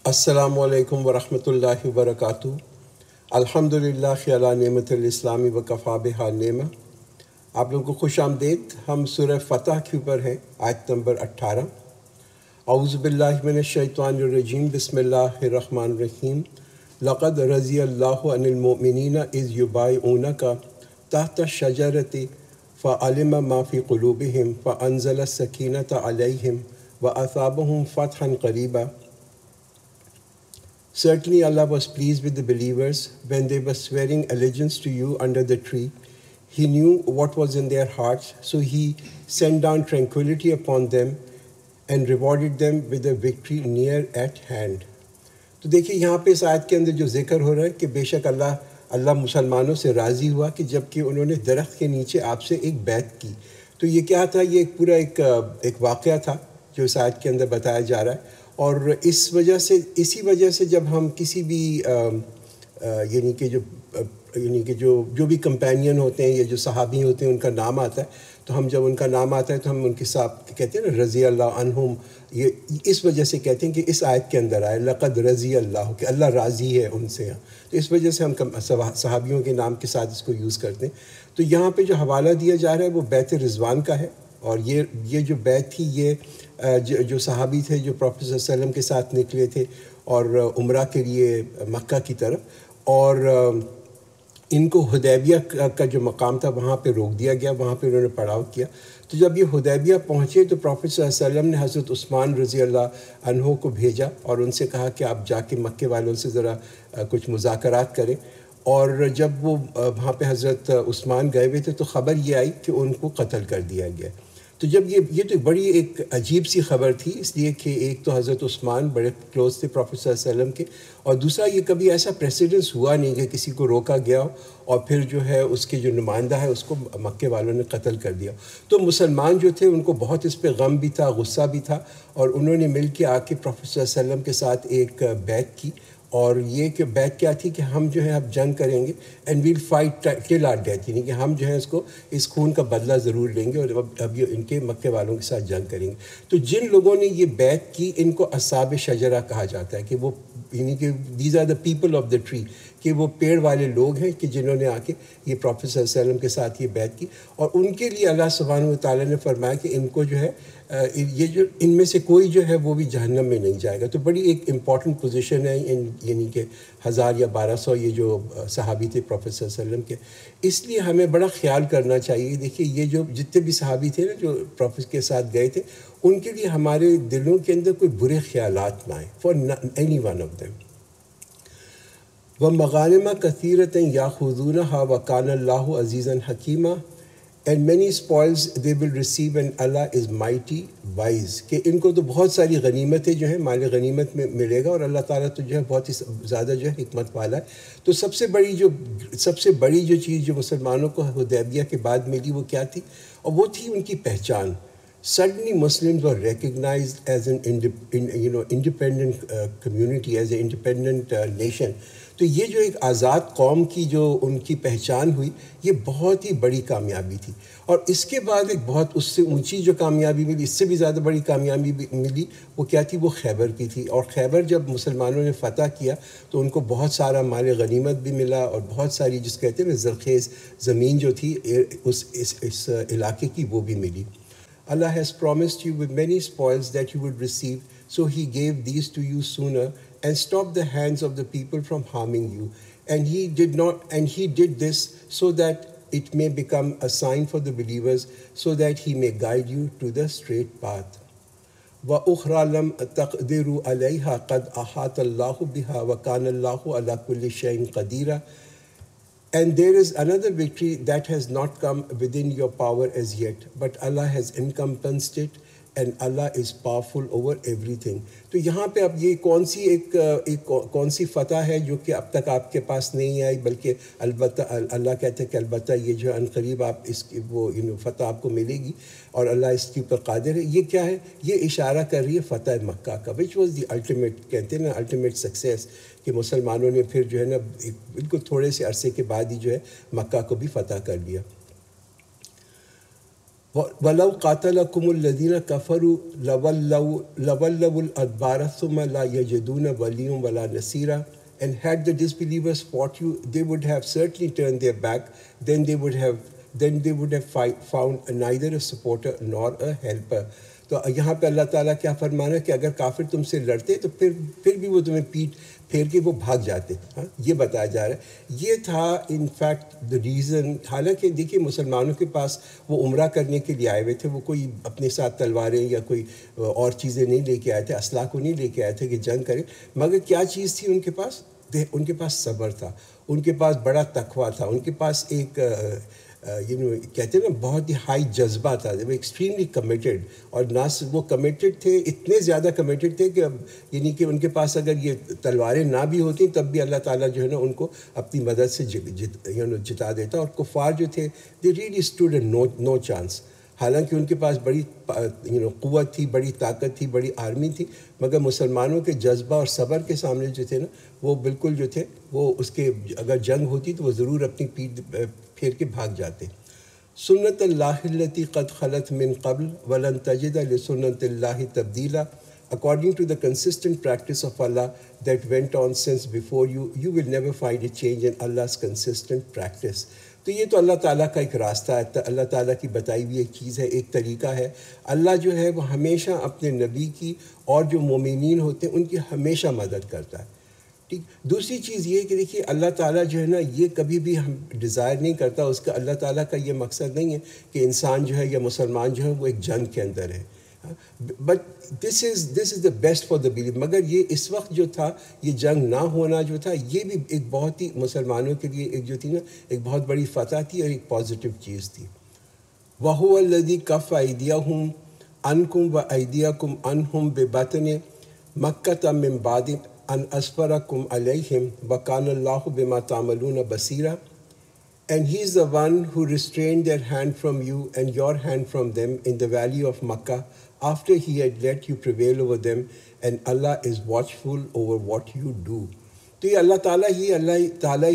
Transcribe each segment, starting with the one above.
السلام علیکم ورحمۃ اللہ وبرکاتہ۔ الحمدللہ علی نعمت الاسلامی وکفا بہا نعمہ۔ آپ لوگوں کو خوش آمدید۔ ہم سورہ فتح کے اوپر ہیں، آیت نمبر 18۔ اعوذ باللہ من الشیطان الرجیم، بسم اللہ الرحمن الرحیم۔ لقد رضی اللہ عن المؤمنین اذ یبایعونک تحت الشجرۃ فعلم ما فی قلوبہم فانزل السکینۃ علیہم واثابہم فتحا قریبا۔ Certainly Allah was pleased with the believers when they were swearing allegiance to you under the tree. He knew what was in their hearts, so He sent down tranquility upon them and rewarded them with a victory near at hand. تو دیکھیے یہاں پہ اس آیت کے اندر جو ذکر ہو رہا ہے کہ بے شک اللہ مسلمانوں سے راضی ہوا کہ جب کہ انہوں نے درخت کے نیچے آپ سے ایک بیعت کی۔ تو یہ کیا تھا؟ یہ ایک پورا ایک واقعہ تھا جو اس آیت کے اندر بتایا جا رہا ہے، اور اسی وجہ سے جب ہم کسی بھی یعنی کہ جو بھی کمپینین ہوتے ہیں یا جو صحابی ہوتے ہیں ان کا نام آتا ہے، تو ہم جب ان کا نام آتا ہے تو ہم ان کے ساتھ کہتے ہیں نا رضی اللہ عنہم۔ یہ اس وجہ سے کہتے ہیں کہ اس آیت کے اندر آئے لقد رضی اللہ، کہ اللہ راضی ہے ان سے، تو اس وجہ سے ہم صحابیوں کے نام کے ساتھ اس کو یوز کرتے ہیں۔ تو یہاں پہ جو حوالہ دیا جا رہا ہے وہ بیعت رضوان کا ہے، اور یہ جو بیعت تھی یہ جو صحابی تھے جو پروفیٹ صلی اللہ علیہ وسلم کے ساتھ نکلے تھے اور عمرہ کے لیے مکہ کی طرف، اور ان کو حدیبیہ کا جو مقام تھا وہاں پہ روک دیا گیا، وہاں پہ انہوں نے پڑاؤ کیا۔ تو جب یہ حدیبیہ پہنچے تو پروفیٹ صلی اللہ علیہ وسلم نے حضرت عثمان رضی اللہ عنہ کو بھیجا اور ان سے کہا کہ آپ جا کے مکے والوں سے ذرا کچھ مذاکرات کریں۔ اور جب وہ وہاں پہ حضرت عثمان گئے ہوئے تھے تو خبر یہ آئی کہ ان کو قتل کر دیا گیا۔ تو جب یہ تو بڑی ایک عجیب سی خبر تھی، اس لیے کہ ایک تو حضرت عثمان بڑے کلوز تھے پروفیٹ صلی اللہ علیہ وسلم کے، اور دوسرا یہ کبھی ایسا پریسیڈنس ہوا نہیں کہ کسی کو روکا گیا ہو اور پھر جو ہے اس کے جو نمائندہ ہے اس کو مکے والوں نے قتل کر دیا۔ تو مسلمان جو تھے ان کو بہت اس پہ غم بھی تھا، غصہ بھی تھا، اور انہوں نے مل کے آ کے پروفیٹ صلی اللہ علیہ وسلم کے ساتھ ایک بیعت کی، اور یہ کہ بیعت کیا تھی کہ ہم جو ہے اب جنگ کریں گے، and we'll fight till our death, یعنی کہ ہم جو ہے اس خون کا بدلہ ضرور لیں گے، اور اب یہ ان کے مکے والوں کے ساتھ جنگ کریں گے۔ تو جن لوگوں نے یہ بیعت کی ان کو اصحاب شجرہ کہا جاتا ہے، کہ وہ یعنی کہ these are the people of the tree, کہ وہ پیڑ والے لوگ ہیں کہ جنہوں نے آ کے یہ پروفیٹ صلی اللہ علیہ وسلم کے ساتھ یہ بیعت کی، اور ان کے لیے اللہ سبحانہ و تعالیٰ نے فرمایا کہ ان کو جو ہے یہ جو ان میں سے کوئی جو ہے وہ بھی جہنم میں نہیں جائے گا۔ تو بڑی ایک امپورٹنٹ پوزیشن ہے یعنی کہ 1000 یا 1200 یہ جو صحابی تھے پروفیٹ صلی اللہ علیہ وسلم کے، اس لیے ہمیں بڑا خیال کرنا چاہیے۔ دیکھیے یہ جو جتنے بھی صحابی تھے نا جو پروفیٹ کے ساتھ گئے تھے، ان کے لیے ہمارے دلوں کے اندر کوئی برے خیالات نہ آئیں for any one of them. وَمَغَانِمَ كَثِيرَةً يَأْخُذُونَهَا وَكَانَ اللَّهُ عَزِيزًا حَكِيمًا and many spoils they will receive and Allah is mighty wise، کہ ان کو تو بہت ساری غنیمتیں جو ہیں مال غنیمت میں ملے گا، اور اللہ تعالیٰ تو جو ہے بہت ہی زیادہ جو ہے حکمت والا ہے۔ تو سب سے بڑی جو چیز جو مسلمانوں کو حدیبیہ کے بعد ملی وہ کیا تھی؟ اور وہ تھی ان کی پہچان۔ Suddenly Muslims were recognized as an independent community, as an independent nation۔ تو یہ جو ایک آزاد قوم کی جو ان کی پہچان ہوئی، یہ بہت ہی بڑی کامیابی تھی۔ اور اس کے بعد ایک بہت اس سے اونچی جو کامیابی ملی، اس سے بھی زیادہ بڑی کامیابی ملی، وہ کیا تھی؟ وہ خیبر کی تھی۔ اور خیبر جب مسلمانوں نے فتح کیا تو ان کو بہت سارا مال غنیمت بھی ملا، اور بہت ساری جس کہتے ہیں نا زرخیز زمین جو تھی اس علاقے کی وہ بھی ملی۔ Allah has promised you with many spoils that you would receive, so He gave these to you sooner and stopped the hands of the people from harming you. And He did this so that it may become a sign for the believers, so that He may guide you to the straight path. وَأُخْرَى لَمْ تَقْدِرُوا عَلَيْهَا قَدْ أَحَاطَ اللَّهُ بِهَا وَكَانَ اللَّهُ عَلَى كُلِّ شَيْءٍ قَدِيرًا۔ And there is another victory that has not come within your power as yet, but Allah has encompassed it, and Allah is powerful over everything۔ تو یہاں پہ اب یہ کون سی فتح ہے جو کہ اب تک آپ کے پاس نہیں آئی، بلکہ البتہ اللہ کہتے ہیں کہ البتہ یہ جو ان قریب آپ اس کی وہ فتح آپ کو ملے گی، اور اللہ اس کے اوپر قادر ہے۔ یہ کیا ہے؟ یہ اشارہ کر رہی ہے فتح مکہ کا، which was the ultimate، کہتے ہیں نا ultimate success، کہ مسلمانوں نے پھر جو ہے نا بالکل تھوڑے سے عرصے کے بعد ہی جو ہے مکہ کو بھی فتح کر لیا۔ وَلَوْ قَاتَلَكُمُ الَّذِينَ كَفَرُوا لَوَلَّوُا الْأَدْبَارَ ثُمَّ لَا يَجِدُونَ وَلِيًّا وَلَا نَصِيرًا. And had the disbelievers fought you, they would have certainly turned their back. Then they would have found neither a supporter nor a helper. تو یہاں پہ اللہ تعالیٰ کیا فرمانا ہے کہ اگر کافر تم سے لڑتے تو پھر بھی وہ تمہیں پیٹ پھیر کے وہ بھاگ جاتے. ہاں یہ بتایا جا رہا ہے. یہ تھا ان فیکٹ دا ریزن. حالانکہ دیکھیے مسلمانوں کے پاس وہ عمرہ کرنے کے لیے آئے ہوئے تھے, وہ کوئی اپنے ساتھ تلواریں یا کوئی اور چیزیں نہیں لے کے آئے تھے, اسلحہ کو نہیں لے کے آئے تھے کہ جنگ کریں. مگر کیا چیز تھی ان کے پاس؟ ان کے پاس صبر تھا, ان کے پاس بڑا تقویٰ تھا, ان کے پاس ایک کہتے ہیں نا بہت ہی ہائی جذبہ تھا. وہ ایکسٹریملی کمیٹیڈ, اور نہ وہ کمیٹیڈ تھے, اتنے زیادہ کمیٹیڈ تھے کہ یعنی کہ ان کے پاس اگر یہ تلواریں نہ بھی ہوتی تب بھی اللہ تعالیٰ جو ہے نا ان کو اپنی مدد سے جتا دیتا. اور کفار جو تھے they really stood no chance. حالانکہ ان کے پاس بڑی قوت تھی, بڑی طاقت تھی, بڑی آرمی تھی, مگر مسلمانوں کے جذبہ اور صبر کے سامنے جو تھے نا وہ بالکل جو تھے وہ اس کے اگر جنگ ہوتی تو وہ ضرور اپنی پیٹھ پھیر کے بھاگ جاتے. سنت اللہ التی قد خلت من قبل ولن تجد لسنت اللہ تبدیلا. According to the consistent practice of Allah that went on since before you, you will never find a change in Allah's consistent practice. تو یہ تو اللہ تعالیٰ کا ایک راستہ ہے, اللہ تعالیٰ کی بتائی ہوئی ایک چیز ہے, ایک طریقہ ہے. اللہ جو ہے وہ ہمیشہ اپنے نبی کی اور جو مومنین ہوتے ہیں ان کی ہمیشہ مدد کرتا ہے. ٹھیک. دوسری چیز یہ کہ دیکھیے اللہ تعالیٰ جو ہے نا یہ کبھی بھی ہم ڈیزائر نہیں کرتا, اس کا اللہ تعالیٰ کا یہ مقصد نہیں ہے کہ انسان جو ہے یا مسلمان جو ہے وہ ایک جنگ کے اندر ہے. But this is the best for the blue. مگر یہ اس وقت جو تھا یہ جنگ نہ ہونا جو تھا یہ بھی ایک بہت ہی مسلمانوں کے لیے ایک جو تھی نا ایک بہت بڑی فتح تھی اور ایک پازیٹیو چیز تھی. وَهُوَ الَّذِي كَفَّ أَيْدِيَهُمْ عَنْكُمْ وَأَيْدِيَكُمْ عَنْهُمْ بِبَطْنِ مَكَّةَ مِنْ بَعْدِ أَنْ أَظْفَرَكُمْ عَلَيْهِمْ وَكَانَ اللَّهُ بِمَا تَعْمَلُونَ بَصِيرًا. And he is the one who restrained their hand from you and your hand from them in the valley of Makkah after he had let you prevail over them, and Allah is watchful over what you do. تو یہ اللہ تعالیٰ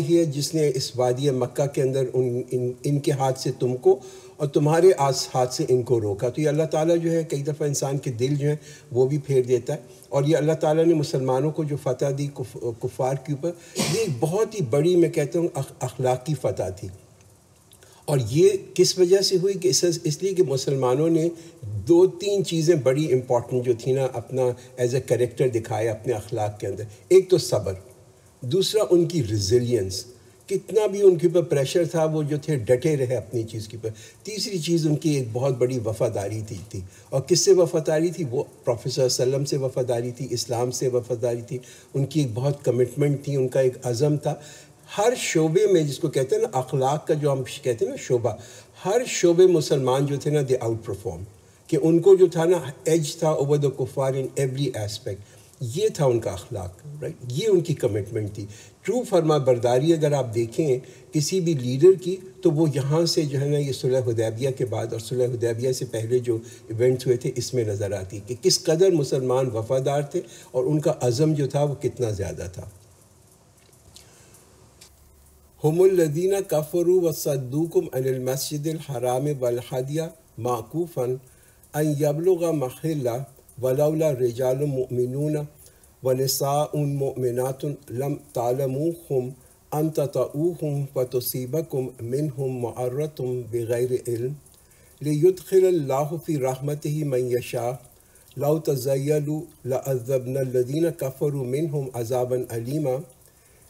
ہی ہے جس نے اس وادی مکہ کے اندر ان کے ہاتھ سے تم کو اور تمہارے ہاتھ سے ان کو روکا. تو یہ اللہ تعالیٰ جو ہے کئی دفعہ انسان کے دل جو ہیں وہ بھی پھیر دیتا ہے. اور یہ اللہ تعالیٰ نے مسلمانوں کو جو فتح دی کفار کے اوپر, یہ ایک بہت ہی بڑی میں کہتا ہوں اخلاقی فتح تھی. اور یہ کس وجہ سے ہوئی کہ اس لیے کہ مسلمانوں نے 2-3 چیزیں بڑی امپورٹنٹ جو تھی نا اپنا ایز اے کریکٹر دکھایا اپنے اخلاق کے اندر. ایک تو صبر, دوسرا ان کی ریزیلینس, کتنا بھی ان کے اوپر پریشر تھا وہ جو تھے ڈٹے رہے اپنی چیز کے اوپر. تیسری چیز ان کی ایک بہت بڑی وفاداری تھی. اور کس سے وفاداری تھی؟ وہ پروفیٹ صلی اللہ علیہ وسلم سے وفاداری تھی, اسلام سے وفاداری تھی, ان کی ایک بہت کمٹمنٹ تھی, ان کا ایک عزم تھا. ہر شعبے میں جس کو کہتے ہیں نا اخلاق کا جو ہم کہتے ہیں نا شعبہ, ہر شعبے مسلمان جو تھے نا دے آؤٹ پرفارم, کہ ان کو جو تھا نا ایج تھا اوور دا کفار ان ایوری ایسپیکٹ. یہ تھا ان کا اخلاق, رائٹ, یہ ان کی کمٹمنٹ تھی. ٹرو فرما برداری اگر آپ دیکھیں کسی بھی لیڈر کی تو وہ یہاں سے جو ہے نا یہ صلح حدیبیہ کے بعد اور صلح حدیبیہ سے پہلے جو ایونٹس ہوئے تھے اس میں نظر آتی کہ کس قدر مسلمان وفادار تھے اور ان کا عزم جو تھا وہ کتنا زیادہ تھا. ہم الذین کفروا وصدوکم عن المسجد الحرام والہدی معکوفا ان یبلغ محلہ ولولا رجال مؤمنون ونساء مؤمنات لم تعلموهم ان تطؤوهم فتصيبكم منهم معرة بغير علم لیدخل اللہ فی رحمته من یشاء لو تزیلوا لعذبنا الذین کفروا منهم عذابا علیما.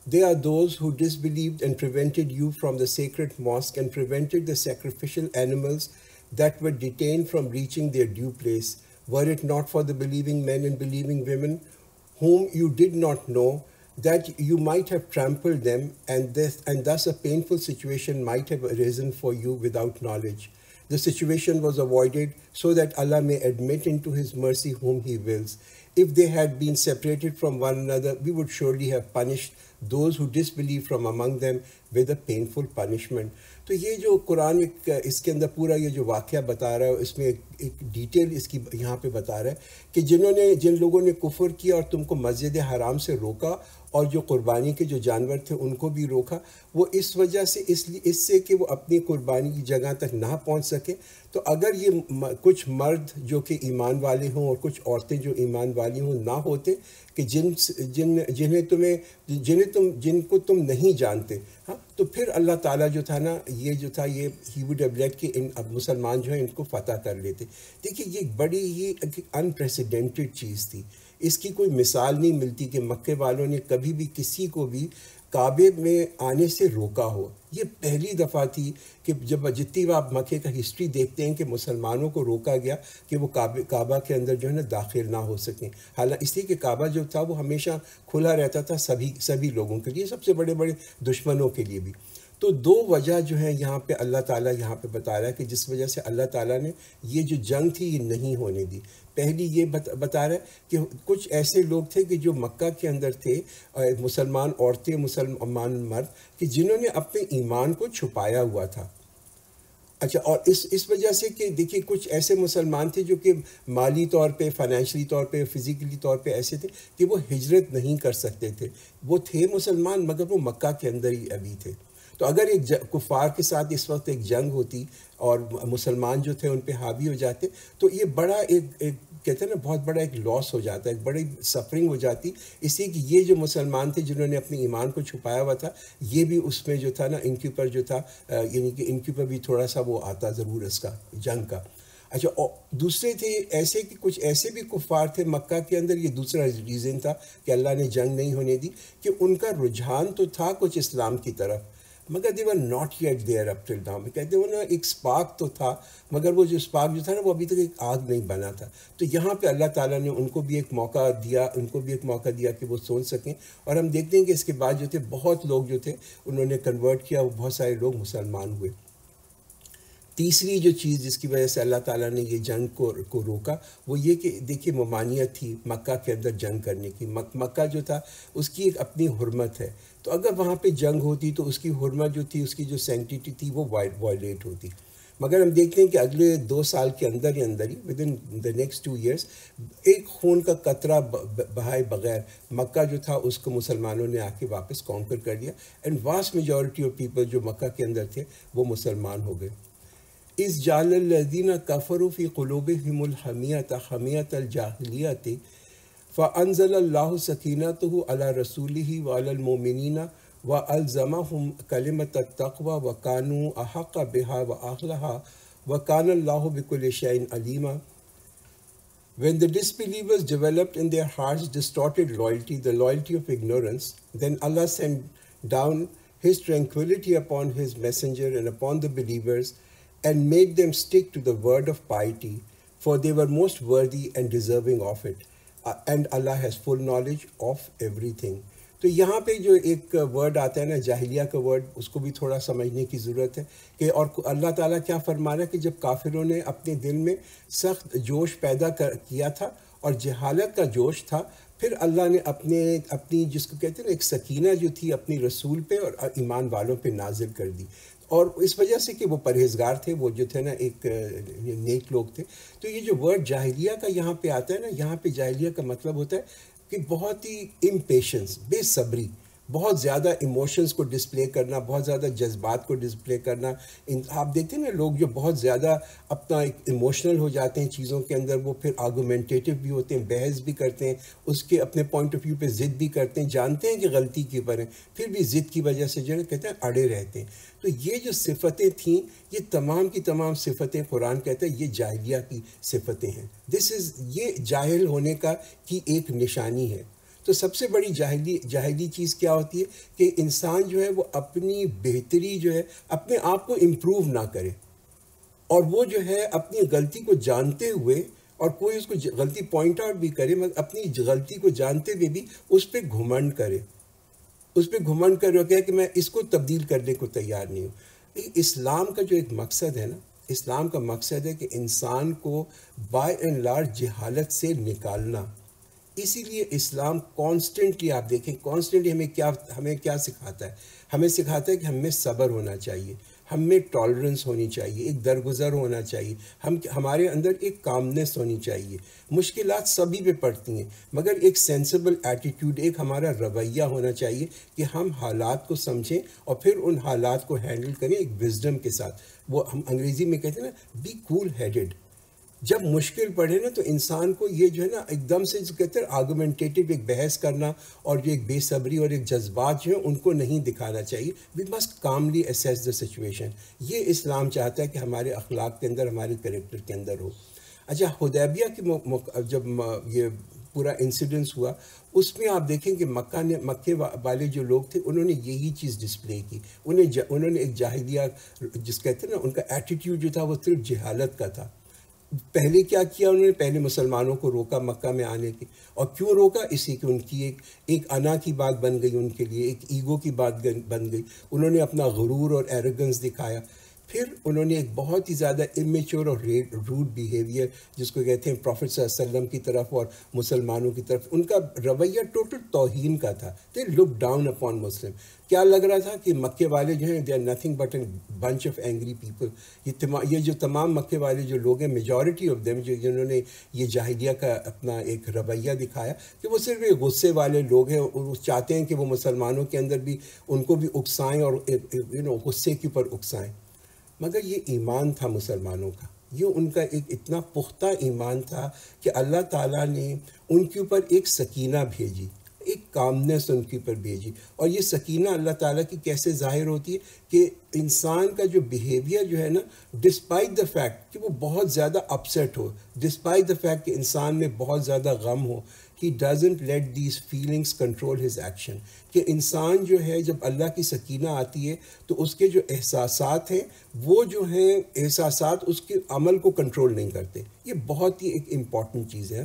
They are those who disbelieved and prevented you from the sacred mosque and prevented the sacrificial animals that were detained from reaching their due place. Were it not for the believing men and believing women whom you did not know, that you might have trampled them, and thus a painful situation might have arisen for you without knowledge. The situation was avoided so that Allah may admit into His mercy whom He wills. If they had been separated from one another, we would surely have punished those who disbelieve from among them with a painful punishment. تو یہ جو قرآن اس کے اندر پورا یہ جو واقعہ بتا رہا ہے، اس میں ایک ڈیٹیل اس کی یہاں پہ بتا رہا ہے کہ جن لوگوں نے کفر کیا اور تم کو مسجد حرام سے روکا اور جو قربانی کے جو جانور تھے ان کو بھی روکا، وہ اس وجہ سے اس سے کہ وہ اپنی قربانی کی جگہ تک نہ پہنچ سکے. تو اگر یہ کچھ مرد جو کہ ایمان والے ہوں اور کچھ عورتیں جو ایمان والی ہوں نہ ہوتے کہ جن کو تم نہیں جانتے، ہاں، تو پھر اللہ تعالیٰ جو تھا نا، یہ جو تھا یہ ہی وڈ ہیو لیٹ کہ اب مسلمان جو ہیں ان کو فتح کر لیتے. دیکھیے یہ بڑی ہی انپریسیڈنٹڈ چیز تھی. اس کی کوئی مثال نہیں ملتی کہ مکے والوں نے کبھی بھی کسی کو بھی کعبے میں آنے سے روکا ہو. یہ پہلی دفعہ تھی کہ جتنی بار آپ مکے کا ہسٹری دیکھتے ہیں کہ مسلمانوں کو روکا گیا کہ وہ کعبہ کے اندر جو ہے نا داخل نہ ہو سکیں. حالانکہ اس لیے کہ کعبہ جو تھا وہ ہمیشہ کھلا رہتا تھا سبھی لوگوں کے لیے، سب سے بڑے بڑے دشمنوں کے لیے بھی. تو دو وجہ جو ہیں یہاں پہ اللہ تعالیٰ یہاں پہ بتا رہا ہے کہ جس وجہ سے اللہ تعالیٰ نے یہ جو جنگ تھی یہ نہیں ہونے دی. پہلی یہ بتا رہا ہے کہ کچھ ایسے لوگ تھے کہ جو مکہ کے اندر تھے، مسلمان عورتیں، مسلمان مرد، کہ جنہوں نے اپنے ایمان کو چھپایا ہوا تھا. اچھا، اور اس وجہ سے کہ دیکھیے کچھ ایسے مسلمان تھے جو کہ مالی طور پہ، فائنینشلی طور پہ، فزیکلی طور پہ ایسے تھے کہ وہ ہجرت نہیں کر سکتے تھے. وہ تھے مسلمان مگر وہ مکہ کے اندر ہی ابھی تھے. تو اگر ایک کفار کے ساتھ اس وقت ایک جنگ ہوتی اور مسلمان جو تھے ان پہ حاوی ہو جاتے تو یہ بڑا ایک کہتے ہیں نا بہت بڑا ایک لاس ہو جاتا ہے، ایک بڑی سفرنگ ہو جاتی. اس لیے کہ یہ جو مسلمان تھے جنہوں نے اپنے ایمان کو چھپایا ہوا تھا، یہ بھی اس میں جو تھا نا ان کے اوپر جو تھا یعنی کہ ان کے اوپر بھی تھوڑا سا وہ آتا ضرور اس کا جنگ کا. اچھا، اور دوسرے تھے ایسے کہ کچھ ایسے بھی کفار تھے مکہ کے اندر. یہ دوسرا ریزن تھا کہ اللہ نے جنگ نہیں ہونے دی کہ ان کا رجحان تو تھا کچھ اسلام کی طرف، مگر they were not yet there up till now. کہتے ہیں وہ نا ایک سپارک تو تھا مگر وہ جو سپارک جو تھا نا وہ ابھی تک ایک آگ نہیں بنا تھا. تو یہاں پہ اللہ تعالیٰ نے ان کو بھی ایک موقع دیا کہ وہ سوچ سکیں. اور ہم دیکھتے ہیں کہ اس کے بعد جو تھے بہت لوگ جو تھے انہوں نے کنورٹ کیا، وہ بہت سارے لوگ مسلمان ہوئے. تیسری جو چیز جس کی وجہ سے اللہ تعالیٰ نے یہ جنگ کو روکا وہ یہ کہ دیکھیے ممانعت تھی مکہ کے اندر جنگ کرنے کی. مکہ جو تھا اس کی ایک اپنی حرمت ہے، تو اگر وہاں پہ جنگ ہوتی تو اس کی حرمت جو تھی، اس کی جو سینکٹیٹی تھی وہ وائلیٹ ہوتی. مگر ہم دیکھتے ہیں کہ اگلے 2 سال کے اندر ہی within the next 2 years ایک خون کا قطرہ بہائے بغیر مکہ جو تھا اس کو مسلمانوں نے آ کے واپس کانکر کر دیا. And vast majority of people جو مکہ کے اندر تھے وہ مسلمان ہو گئے. اِذْ جَعَلَ الَّذِينَ كَفَرُوا فِي قُلُوبِهِمُ الْحَمِيَّةَ حَمِيَّةَ الْجَاهِلِيَّةِ فَأَنزَلَ اللَّهُ سَكِينَتَهُ عَلَى رَسُولِهِ وَعَلَى الْمُؤْمِنِينَ وَأَلْزَمَهُمْ كَلِمَةَ التَّقْوَى وَكَانُوا أَحَقَّ بِهَا وَأَهْلَهَا وَكَانَ اللَّهُ بِكُلِّ شَيْءٍ عَلِيمًا. When the disbelievers developed in their hearts distorted loyalty, the loyalty of ignorance, then Allah sent down His tranquility upon His messenger and upon the believers and made them stick to the word of piety, for they were most worthy and deserving of it. And Allah has full knowledge of everything. تو یہاں پہ جو ایک word آتا ہے نا جاہلیہ کا word, اس کو بھی تھوڑا سمجھنے کی ضرورت ہے کہ اور اللہ تعالیٰ کیا فرما رہا ہے کہ جب کافروں نے اپنے دل میں سخت جوش پیدا کیا تھا اور جہالت کا جوش تھا، پھر اللہ نے اپنی جس کو کہتے ہیں نا ایک سکینہ جو تھی اپنی رسول پہ اور ایمان والوں پہ نازل کر دی. اور اس وجہ سے کہ وہ پرہیزگار تھے، وہ جو تھے نا ایک نیک لوگ تھے. تو یہ جو ورڈ جاہلیہ کا یہاں پہ آتا ہے نا، یہاں پہ جاہلیہ کا مطلب ہوتا ہے کہ بہت ہی امپیشنس، بے صبری، بہت زیادہ ایموشنز کو ڈسپلے کرنا، بہت زیادہ جذبات کو ڈسپلے کرنا. آپ دیکھتے ہیں نا لوگ جو بہت زیادہ اپنا ایموشنل ہو جاتے ہیں چیزوں کے اندر، وہ پھر آرگومنٹیٹیو بھی ہوتے ہیں، بحث بھی کرتے ہیں، اس کے اپنے پوائنٹ آف ویو پہ ضد بھی کرتے ہیں، جانتے ہیں کہ غلطی کے اوپر ہیں، پھر بھی ضد کی وجہ سے جو ہے کہتے ہیں اڑے رہتے ہیں. تو یہ جو صفتیں تھیں، یہ تمام کی تمام صفتیں قرآن کہتا ہے یہ جاہلیہ کی صفتیں ہیں. یہ جاہل ہونے کی ایک نشانی ہے. تو سب سے بڑی جاہلی چیز کیا ہوتی ہے کہ انسان جو ہے وہ اپنی بہتری جو ہے اپنے آپ کو امپروو نہ کرے، اور وہ جو ہے اپنی غلطی کو جانتے ہوئے اور کوئی اس کو غلطی پوائنٹ آؤٹ بھی کرے مگر اپنی غلطی کو جانتے ہوئے بھی اس پہ گھمنڈ کرے، کہ میں اس کو تبدیل کرنے کو تیار نہیں ہوں. اسلام کا جو ایک مقصد ہے نا، اسلام کا مقصد ہے کہ انسان کو بائی اینڈ لارج جہالت سے نکالنا. اسی لیے اسلام کانسٹنٹلی، آپ دیکھیں کانسٹنٹلی ہمیں کیا سکھاتا ہے؟ ہمیں سکھاتا ہے کہ ہم میں صبر ہونا چاہیے، ہم میں ٹالرنس ہونی چاہیے، ایک درگزر ہونا چاہیے، ہمارے اندر ایک کامنس ہونی چاہیے. مشکلات سبھی پہ پڑتی ہیں، مگر ایک سینسیبل ایٹیٹیوڈ، ایک ہمارا رویہ ہونا چاہیے کہ ہم حالات کو سمجھیں اور پھر ان حالات کو ہینڈل کریں ایک وزڈم کے ساتھ. وہ ہم انگریزی میں کہتے ہیں نا، بی کول ہیڈڈ. جب مشکل پڑے نا تو انسان کو یہ جو ہے نا ایک دم سے جو کہتے ہیں آرگومنٹیٹیو ایک بحث کرنا اور جو ایک بے صبری اور ایک جذبات جو ہیں ان کو نہیں دکھانا چاہیے. We must calmly assess the situation. یہ اسلام چاہتا ہے کہ ہمارے اخلاق کے اندر، ہمارے کریکٹر کے اندر ہو. اچھا، حدیبیہ کی جب یہ پورا انسیڈنس ہوا، اس میں آپ دیکھیں کہ مکے والے جو لوگ تھے انہوں نے یہی چیز ڈسپلے کی. انہوں نے ایک جاہلیہ جس کہتے ہیں نا، ان کا ایٹیٹیوڈ جو تھا وہ صرف جہالت کا تھا. پہلے کیا کیا انہوں نے؟ پہلے مسلمانوں کو روکا مکہ میں آنے کی. اور کیوں روکا؟ اسی کہ ان کی ایک انا کی بات بن گئی، ان کے لیے ایک ایگو کی بات بن گئی. انہوں نے اپنا غرور اور ایروگنس دکھایا. پھر انہوں نے ایک بہت ہی زیادہ امیچور اور روڈ بیہیویئر جس کو کہتے ہیں پروفٹ صلی اللہ علیہ وسلم کی طرف اور مسلمانوں کی طرف، ان کا رویہ ٹوٹل توہین کا تھا. They look down upon Muslim. کیا لگ رہا تھا کہ مکے والے جو ہیں they are nothing but a bunch of angry people. یہ جو تمام مکے والے جو لوگ ہیں، میجورٹی آف دیم جنہوں نے یہ جاہلیہ کا اپنا ایک رویہ دکھایا کہ وہ صرف ایک غصے والے لوگ ہیں، اور وہ چاہتے ہیں کہ وہ مسلمانوں کے اندر بھی ان کو بھی اکسائیں اور غصے کے اوپر اکسائیں. مگر یہ ایمان تھا مسلمانوں کا، یہ ان کا ایک اتنا پختہ ایمان تھا کہ اللہ تعالیٰ نے ان کے اوپر ایک سکینہ بھیجی، ایک کامنس ان کے اوپر بھیجی. اور یہ سکینہ اللہ تعالیٰ کی کیسے ظاہر ہوتی ہے کہ انسان کا جو بیہیویئر جو ہے نا، ڈسپائٹ دا فیکٹ کہ وہ بہت زیادہ upset who, despite the fact کہ انسان میں بہت زیادہ غم ہو، he doesn't let these feelings control his action. کہ انسان جو ہے جب اللہ کی سکینہ آتی ہے تو اس کے جو احساسات ہیں وہ جو ہیں احساسات اس کے عمل کو کنٹرول نہیں کرتے. یہ بہت ہی ایک امپورٹنٹ چیز ہے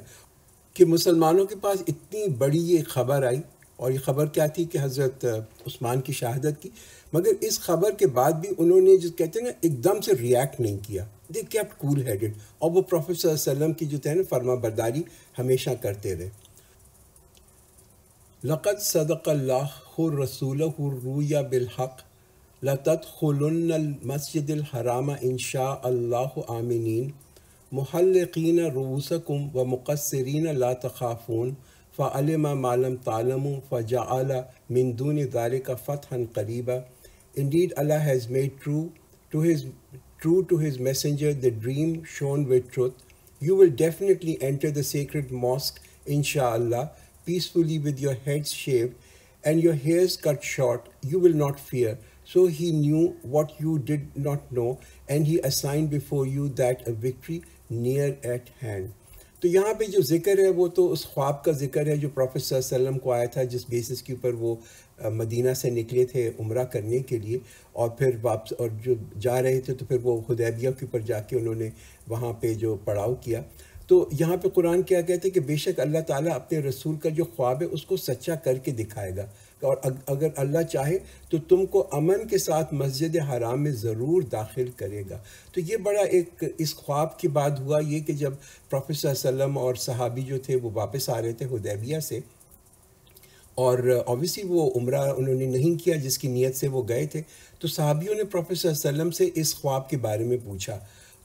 کہ مسلمانوں کے پاس اتنی بڑی یہ خبر آئی، اور یہ خبر کیا تھی کہ حضرت عثمان کی شہادت کی. مگر اس خبر کے بعد بھی انہوں نے جو کہتے ہیں نا ایک دم سے ریاکٹ نہیں کیا. They kept cool headed. اور وہ پروفیٹ صلی اللہ علیہ وسلم کی جو ہے نا فرما برداری ہمیشہ کرتے رہے. لقد صدق اللہ رسولہ الرؤیا بالحق لتدخلن المسجد الحرام ان شاء اللہ آمنین محلقین رؤوسکم ومقصرین لا تخافون فعلم ما لم تعلموا فجعل من دون ذلك فتحا قریبا. Indeed, Allah has made true to his messenger the dream shown with truth. You will definitely enter the sacred mosque, inshallah, peacefully with your heads shaved and your hairs cut short. You will not fear. So he knew what you did not know, and he assigned before you that a victory near at hand. تو یہاں پہ جو ذکر ہے وہ تو اس خواب کا ذکر ہے جو پروفیٹ صلی اللہ علیہ وسلم کو آیا تھا، جس بیسس کے اوپر وہ مدینہ سے نکلے تھے عمرہ کرنے کے لیے، اور پھر واپس اور جو جا رہے تھے تو پھر وہ حدیبیہ کے اوپر جا کے انہوں نے وہاں پہ جو پڑاؤ کیا. تو یہاں پہ قرآن کیا کہتے ہیں کہ بے شک اللہ تعالیٰ اپنے رسول کا جو خواب ہے اس کو سچا کر کے دکھائے گا، اور اگر اللہ چاہے تو تم کو امن کے ساتھ مسجد حرام میں ضرور داخل کرے گا. تو یہ بڑا ایک اس خواب کے بعد ہوا یہ کہ جب پروفیٹ صلی اللہ علیہ وسلم اور صحابی جو تھے وہ واپس آ رہے تھے حدیبیہ سے، اور اوبیسلی وہ عمرہ انہوں نے نہیں کیا جس کی نیت سے وہ گئے تھے، تو صحابیوں نے پروفیٹ صلی اللہ علیہ وسلم سے اس خواب کے بارے میں پوچھا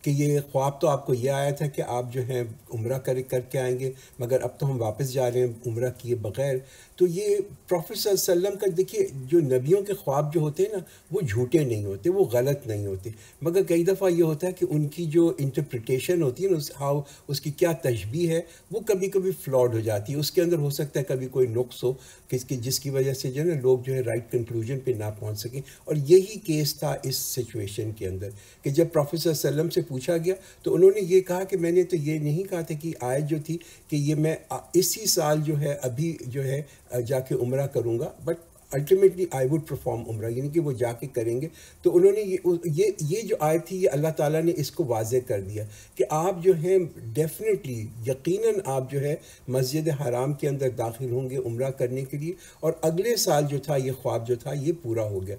کہ یہ خواب تو آپ کو یہ آیا تھا کہ آپ جو ہیں عمرہ کر کے آئیں گے، مگر اب تو ہم واپس جا رہے ہیں عمرہ کیے بغیر. تو یہ پروفیٹ صلی اللہ علیہ وسلم کا دیکھیے، جو نبیوں کے خواب جو ہوتے ہیں نا وہ جھوٹے نہیں ہوتے، وہ غلط نہیں ہوتے، مگر کئی دفعہ یہ ہوتا ہے کہ ان کی جو انٹرپریٹیشن ہوتی ہے نا، اس کی کیا تشبیہ ہے، وہ کبھی کبھی فلاڈ ہو جاتی ہے. اس کے اندر ہو سکتا ہے کبھی کوئی نقص ہو جس کی وجہ سے جو ہے نا لوگ جو ہے رائٹ کنکلوژن پہ نہ پہنچ سکیں. اور یہی کیس تھا اس سچویشن کے اندر کہ جب پروفیٹ صلی اللہ علیہ وسلم سے پوچھا گیا تو انہوں نے یہ کہا کہ میں نے تو یہ نہیں کہا تھا کہ آیت جو تھی کہ یہ میں اسی سال جو ہے ابھی جو ہے جا کے عمرہ کروں گا، but ultimately I would perform Umrah, یعنی کہ وہ جا کے کریں گے. تو انہوں نے یہ جو آیت تھی یہ اللہ تعالیٰ نے اس کو واضح کر دیا کہ آپ جو ہیں ڈیفینیٹلی یقیناً آپ جو ہے مسجد حرام کے اندر داخل ہوں گے عمرہ کرنے کے لیے. اور اگلے سال جو تھا یہ خواب جو تھا یہ پورا ہو گیا.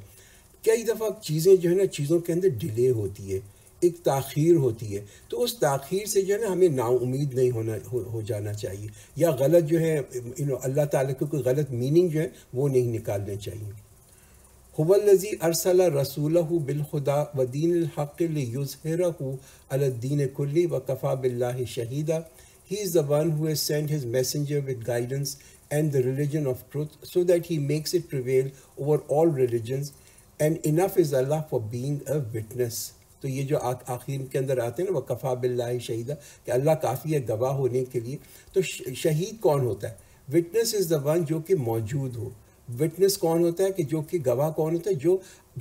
کئی دفعہ چیزیں جو ہے نا چیزوں کے اندر ڈیلے ہوتی ہے، ایک تاخیر ہوتی ہے، تو اس تاخیر سے جو ہے نا ہمیں نا امید نہیں ہو جانا چاہیے، یا غلط جو ہے اللہ تعالیٰ کے کوئی غلط میننگ جو ہے وہ نہیں نکالنے چاہیے. هو الذي أرسل رسوله بالهدى ودين الحق ليظهره على الدين كله وكفى بالله شهيدا. He is the one who has sent his messenger with guidance and the religion of truth so that he makes it prevail over all religions, and enough is Allah for being a witness. تو یہ جو آخر کے اندر آتے ہیں نا وَكَفَى بِاللَّهِ شَهِيدًا کہ اللہ کافی ہے گواہ ہونے کے لیے. تو شہید کون ہوتا ہے؟ وٹنس از دا ون جو کہ موجود ہو. وٹنس کون ہوتا ہے کہ جو کہ گواہ کون ہوتا ہے؟ جو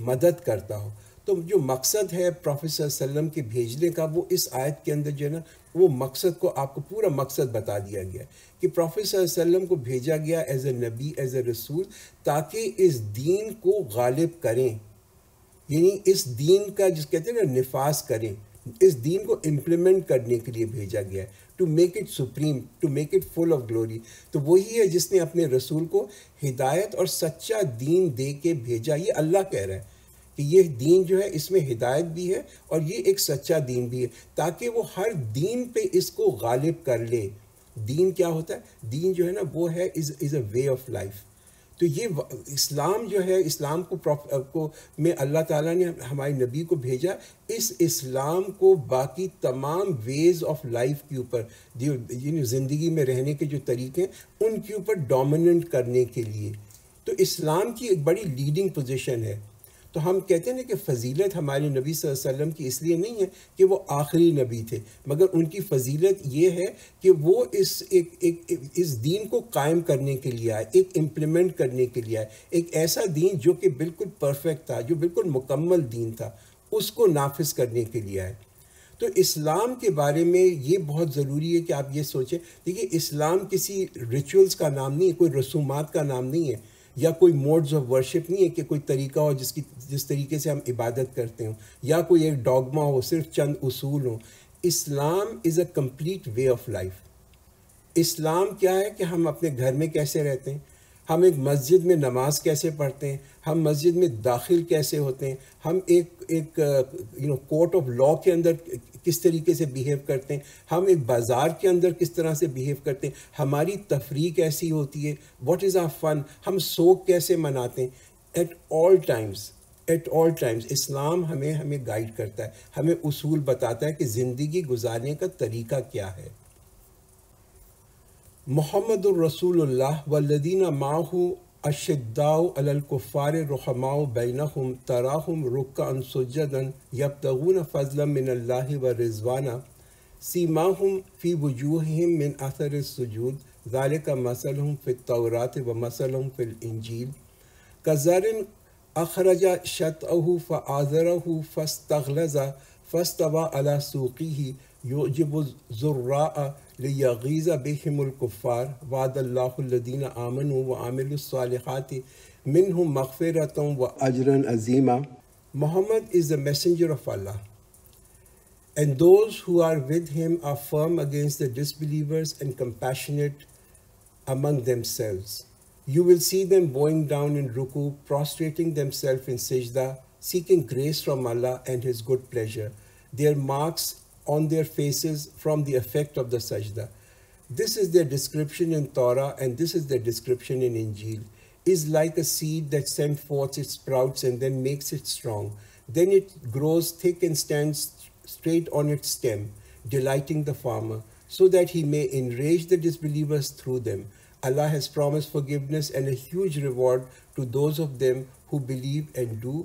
مدد کرتا ہو. تو جو مقصد ہے پروفیٹ صلی اللہ علیہ وسلم کے بھیجنے کا وہ اس آیت کے اندر جو ہے نا وہ مقصد کو آپ کو پورا مقصد بتا دیا گیا کہ پروفیٹ صلی اللہ علیہ وسلم کو بھیجا گیا ایز اے نبی ایز اے رسول تاکہ اس دین کو غالب کریں، یعنی اس دین کا جس کہتے ہیں نا نفاذ کریں، اس دین کو امپلیمنٹ کرنے کے لیے بھیجا گیا ہے، to make it supreme, to make it full of glory. تو وہی ہے جس نے اپنے رسول کو ہدایت اور سچا دین دے کے بھیجا. یہ اللہ کہہ رہا ہے کہ یہ دین جو ہے اس میں ہدایت بھی ہے اور یہ ایک سچا دین بھی ہے تاکہ وہ ہر دین پہ اس کو غالب کر لے. دین کیا ہوتا ہے؟ دین جو ہے نا وہ ہے از اے وے آف لائف. تو یہ اسلام جو ہے، اسلام کو میں اللہ تعالیٰ نے ہمارے نبی کو بھیجا اس اسلام کو باقی تمام ویز آف لائف کے اوپر، یعنی زندگی میں رہنے کے جو طریقے ہیں ان کے اوپر ڈومیننٹ کرنے کے لیے. تو اسلام کی ایک بڑی لیڈنگ پوزیشن ہے. تو ہم کہتے ہیں کہ فضیلت ہمارے نبی صلی اللہ علیہ وسلم کی اس لیے نہیں ہے کہ وہ آخری نبی تھے، مگر ان کی فضیلت یہ ہے کہ وہ اس دین کو قائم کرنے کے لیے آئے، ایک امپلیمنٹ کرنے کے لیے آئے، ایک ایسا دین جو کہ بالکل پرفیکٹ تھا، جو بالکل مکمل دین تھا، اس کو نافذ کرنے کے لیے آئے. تو اسلام کے بارے میں یہ بہت ضروری ہے کہ آپ یہ سوچیں. دیکھیے اسلام کسی ریچولز کا نام نہیں ہے، کوئی رسومات کا نام نہیں ہے، یا کوئی موڈز آف ورشپ نہیں ہے کہ کوئی طریقہ ہو جس طریقے سے ہم عبادت کرتے ہوں، یا کوئی ایک ڈاگما ہو، صرف چند اصول ہوں. Islam is a complete way of life. اسلام کیا ہے کہ ہم اپنے گھر میں کیسے رہتے ہیں، ہم ایک مسجد میں نماز کیسے پڑھتے ہیں، ہم مسجد میں داخل کیسے ہوتے ہیں، ہم ایک کورٹ آف لاء کے اندر کس طریقے سے بیہیو کرتے ہیں، ہم ایک بازار کے اندر کس طرح سے بیہیو کرتے ہیں، ہماری تفریح کیسی ہوتی ہے، واٹ از آر فن، ہم سوگ کیسے مناتے ہیں. ایٹ آل ٹائمز اسلام ہمیں گائیڈ کرتا ہے، ہمیں اصول بتاتا ہے کہ زندگی گزارنے کا طریقہ کیا ہے. محمد الرسول اللہ والذین معہ اشداء علی الکفار رحماء بینہم تراہم رکعا سجدا یبتغون فضلا من اللہ ورضوانا سیماہم فی وجوہہم من اثر السجود ذالک مثلہم فی التوراۃ ومثلہم فی الانجیل کزرع اخرج شطأہ فآزرہ فاستغلظ فاستوى علی سوقہ یعجب الزراء لیغیظ بہم الکفار وعد اللہ الذین آمنوا وعملوا الصالحات منہم مغفرۃ واجرا عظیما. Muhammad is the messenger of Allah, and those who are with him are firm against the disbelievers and compassionate among themselves. You will see them bowing down in ruku, prostrating themselves in sajda, seeking grace from Allah and His good pleasure. Their marks on their faces from the effect of the sajda. This is their description in Torah and this is their description in Injil. Is like a seed that sends forth its sprouts and then makes it strong. Then it grows thick and stands straight on its stem, delighting the farmer, so that he may enrage the disbelievers through them. Allah has promised forgiveness and a huge reward to those of them who believe and do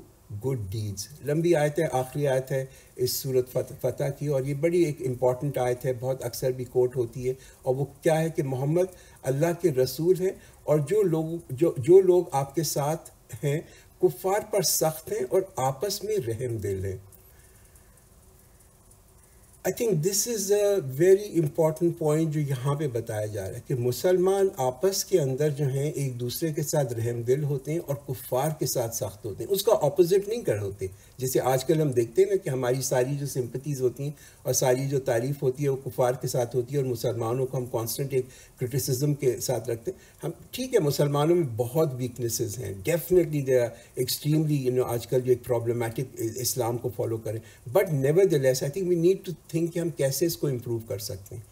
good deeds. لمبی آیت ہے، آخری آیت ہے اس سورت فتح کی، اور یہ بڑی ایک امپورٹنٹ آیت ہے، بہت اکثر بھی کوٹ ہوتی ہے. اور وہ کیا ہے کہ محمد اللہ کے رسول ہیں، اور جو لوگ آپ کے ساتھ ہیں کفار پر سخت ہیں اور آپس میں رحم دل ہیں. I think this is a very important point جو یہاں پہ بتایا جا رہا ہے کہ مسلمان آپس کے اندر جو ہیں ایک دوسرے کے ساتھ رحم دل ہوتے ہیں اور کفار کے ساتھ سخت ہوتے ہیں، اس کا اپوزٹ نہیں کر ہوتے. جیسے آج کل ہم دیکھتے ہیں نا کہ ہماری ساری جو سمپتیز ہوتی ہیں اور ساری جو تعریف ہوتی ہے وہ کفار کے ساتھ ہوتی ہے، اور مسلمانوں کو ہم کانسٹنٹ ایک کرٹیسزم کے ساتھ رکھتے ہیں. ہم ٹھیک ہے مسلمانوں میں بہت ویکنیسز ہیں، ڈیفینیٹلی دے آر ایکسٹریملی آج کل جو ایک پرابلمٹک اسلام کو فالو کریں، but nevertheless I think we need to think کہ ہم کیسے اس کو امپروو کر سکتے ہیں.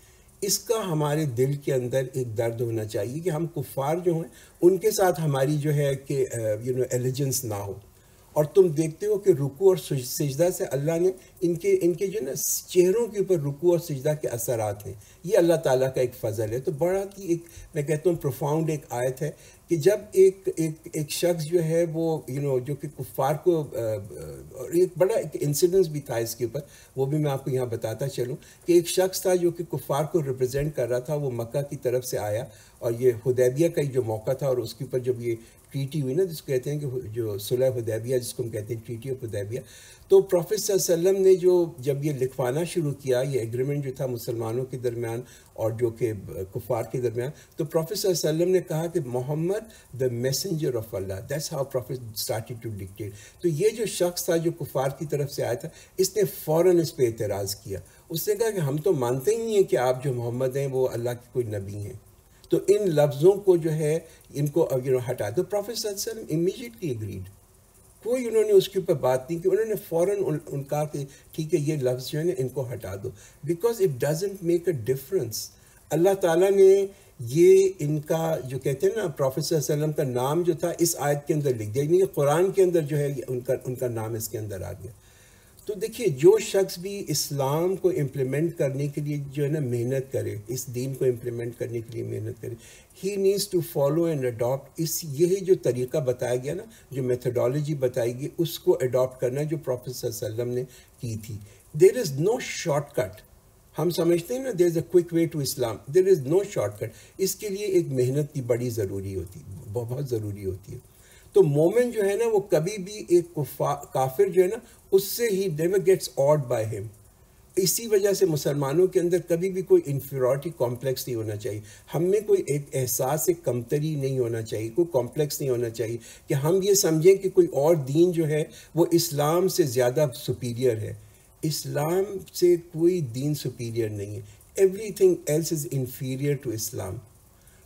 اس کا ہمارے دل کے اندر ایک درد ہونا چاہیے کہ ہم کفار جو ہیں ان کے ساتھ ہماری جو ہے کہ ایلیجنس نہ ہو. اور تم دیکھتے ہو کہ رکوع اور سجدہ سے اللہ نے ان کے جو نا چہروں کے اوپر رکوع اور سجدہ کے اثرات ہیں. یہ اللہ تعالیٰ کا ایک فضل ہے. تو بڑا ہی ایک میں کہتا ہوں پروفاؤنڈ ایک آیت ہے کہ جب ایک شخص جو ہے وہ جو کہ کفار کو ایک بڑا ایک انسیڈنس بھی تھا اس کے اوپر, وہ بھی میں آپ کو یہاں بتاتا چلوں کہ ایک شخص تھا جو کہ کفار کو ریپرزینٹ کر رہا تھا. وہ مکہ کی طرف سے آیا اور یہ حدیبیہ کا جو موقع تھا اور اس کے اوپر جب یہ ٹریٹی ہوئی نا, جس کو کہتے ہیں کہ جو صلح حدیبیہ جس کو ہم کہتے ہیں ٹریٹی آف حدیبیہ, تو پروفیٹ صلی اللہ علیہ وسلم نے جب یہ لکھوانا شروع کیا, یہ ایگریمنٹ جو تھا مسلمانوں کے درمیان اور جو کہ کفار کے درمیان, تو پروفیٹ صلی اللہ علیہ وسلم نے کہا کہ Muhammad the messenger of Allah, that's how prophet started to dictate. تو یہ جو شخص تھا جو کفار کی طرف سے آیا تھا, اس نے فوراً اس پہ اعتراض کیا. اس نے کہا کہ ہم تو مانتے ہی ہیں کہ آپ جو محمد ہیں وہ اللہ کے کوئی نبی ہیں, تو ان لفظوں کو جو ہے ان کو ہٹا دو. پروفیٹ صلی اللہ علیہ وسلم امیجیٹلی اگریڈ, کوئی انہوں نے اس کے اوپر بات نہیں کی. انہوں نے فوراً ان کہا کہ ٹھیک ہے یہ لفظ جو ہے نا ان کو ہٹا دو, because it doesn't make a difference. Allah تعالیٰ نے یہ ان کا جو کہتے ہیں نا پروفیٹ صلی اللہ علیہ وسلم کا نام جو تھا اس آیت کے اندر لکھ دیا, یعنی کہ قرآن کے اندر جو ہے ان کا نام اس کے اندر آ گیا. تو دیکھیے جو شخص بھی اسلام کو امپلیمنٹ کرنے کے لیے جو ہے نا محنت کرے, اس دین کو امپلیمنٹ کرنے کے لیے محنت کرے, he needs to follow and adapt یہی جو طریقہ بتایا گیا نا, جو میتھڈالوجی بتائی گئی, اس کو اڈاپٹ کرنا جو پروفیٹ صلی اللہ علیہ وسلم نے کی تھی. There is no shortcut. ہم سمجھتے ہیں نا there is a quick way to Islam, there is no shortcut. اس کے لیے ایک محنت کی بڑی ضروری ہوتی, بہت ضروری ہوتی ہے. تو مومن جو ہے نا وہ کبھی بھی ایک کافر جو ہے نا اس سے he never gets odd by ہم. اسی وجہ سے مسلمانوں کے اندر کبھی بھی کوئی انفیریورٹی کمپلیکس نہیں ہونا چاہیے. ہم میں کوئی ایک احساس کمتری نہیں ہونا چاہیے, کوئی کمپلیکس نہیں ہونا چاہیے کہ ہم یہ سمجھیں کہ کوئی اور دین جو ہے وہ اسلام سے زیادہ سپیریئر ہے. اسلام سے کوئی دین سپیریئر نہیں ہے. Everything else is inferior to Islam.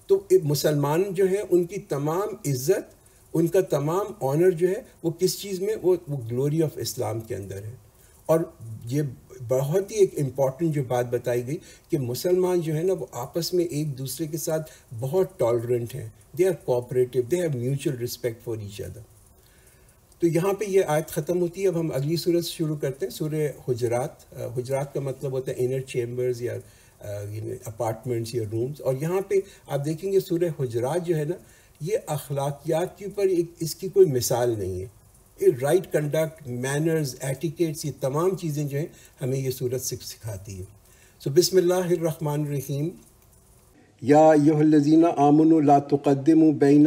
تو مسلمان جو ہے ان کی تمام عزت, ان کا تمام آنر جو ہے وہ کس چیز میں, وہ گلوری آف اسلام کے اندر ہے. اور یہ بہت ہی ایک امپورٹنٹ جو بات بتائی گئی کہ مسلمان جو ہے نا وہ آپس میں ایک دوسرے کے ساتھ بہت ٹالرنٹ ہیں. They are cooperative, they have mutual respect for each other. تو یہاں پہ یہ آیت ختم ہوتی ہے. اب ہم اگلی سورت شروع کرتے ہیں, سورہ حجرات. حجرات کا مطلب ہوتا ہے انر چیمبرز یا اپارٹمنٹس یا رومز. اور یہاں پہ آپ دیکھیں گے سورہ حجرات جو ہے نا یہ اخلاقیات کے اوپر اس کی کوئی مثال نہیں ہے. رائٹ کنڈکٹ, مینرز, ایٹیکیٹس, یہ تمام چیزیں جو ہیں ہمیں یہ سورت سکھاتی ہے. سو بسم اللہ الرحمن الرحیم. یا ایھا الذین آمنوا لا تقدموا بین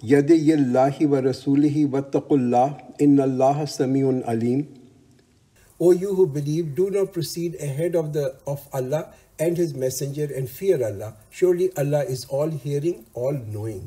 یدی اللہ ورسولہ واتقوا اللہ ان اللہ سمیع علیم. O you who believe, do not proceed ahead of Allah and His Messenger and fear Allah. Surely Allah is all hearing, all knowing.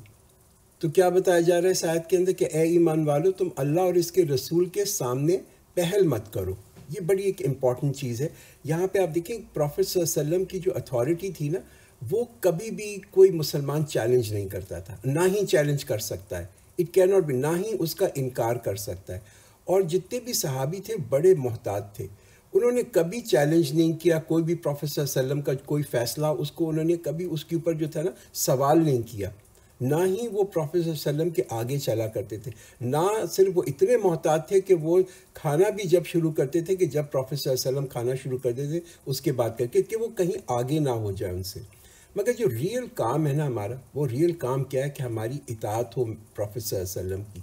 تو کیا بتایا جا رہا ہے اس آیت کے اندر کہ اے ایمان والو تم اللہ اور اس کے رسول کے سامنے پہل مت کرو. یہ بڑی ایک امپورٹنٹ چیز ہے. یہاں پہ آپ دیکھیں پروفیٹ صلی اللہ علیہ وسلم کی جو اتھارٹی تھی نا وہ کبھی بھی کوئی مسلمان چیلنج نہیں کرتا تھا, نہ ہی چیلنج کر سکتا ہے. اٹ کین ناٹ بی, نہ ہی اس کا انکار کر سکتا ہے. اور جتنے بھی صحابی تھے بڑے محتاط تھے, انہوں نے کبھی چیلنج نہیں کیا کوئی بھی پروفیٹ صلی اللہ علیہ وسلم کا کوئی فیصلہ, اس کو انہوں نے کبھی اس کے اوپر جو تھا نا سوال نہیں کیا. نہ ہی وہ پروفیٹ صلی اللہ علیہ وسلم کے آگے چلا کرتے تھے. نہ صرف وہ اتنے محتاط تھے کہ وہ کھانا بھی جب شروع کرتے تھے کہ جب پروفیٹ صلی اللہ علیہ وسلم کھانا شروع کرتے تھے اس کے بعد کر کے کہ وہ کہیں آگے نہ ہو جائے ان سے. مگر جو ریئل کام ہے نا ہمارا, وہ ریئل کام کیا ہے کہ ہماری اطاعت ہو پروفیٹ صلی اللہ علیہ وسلم کی,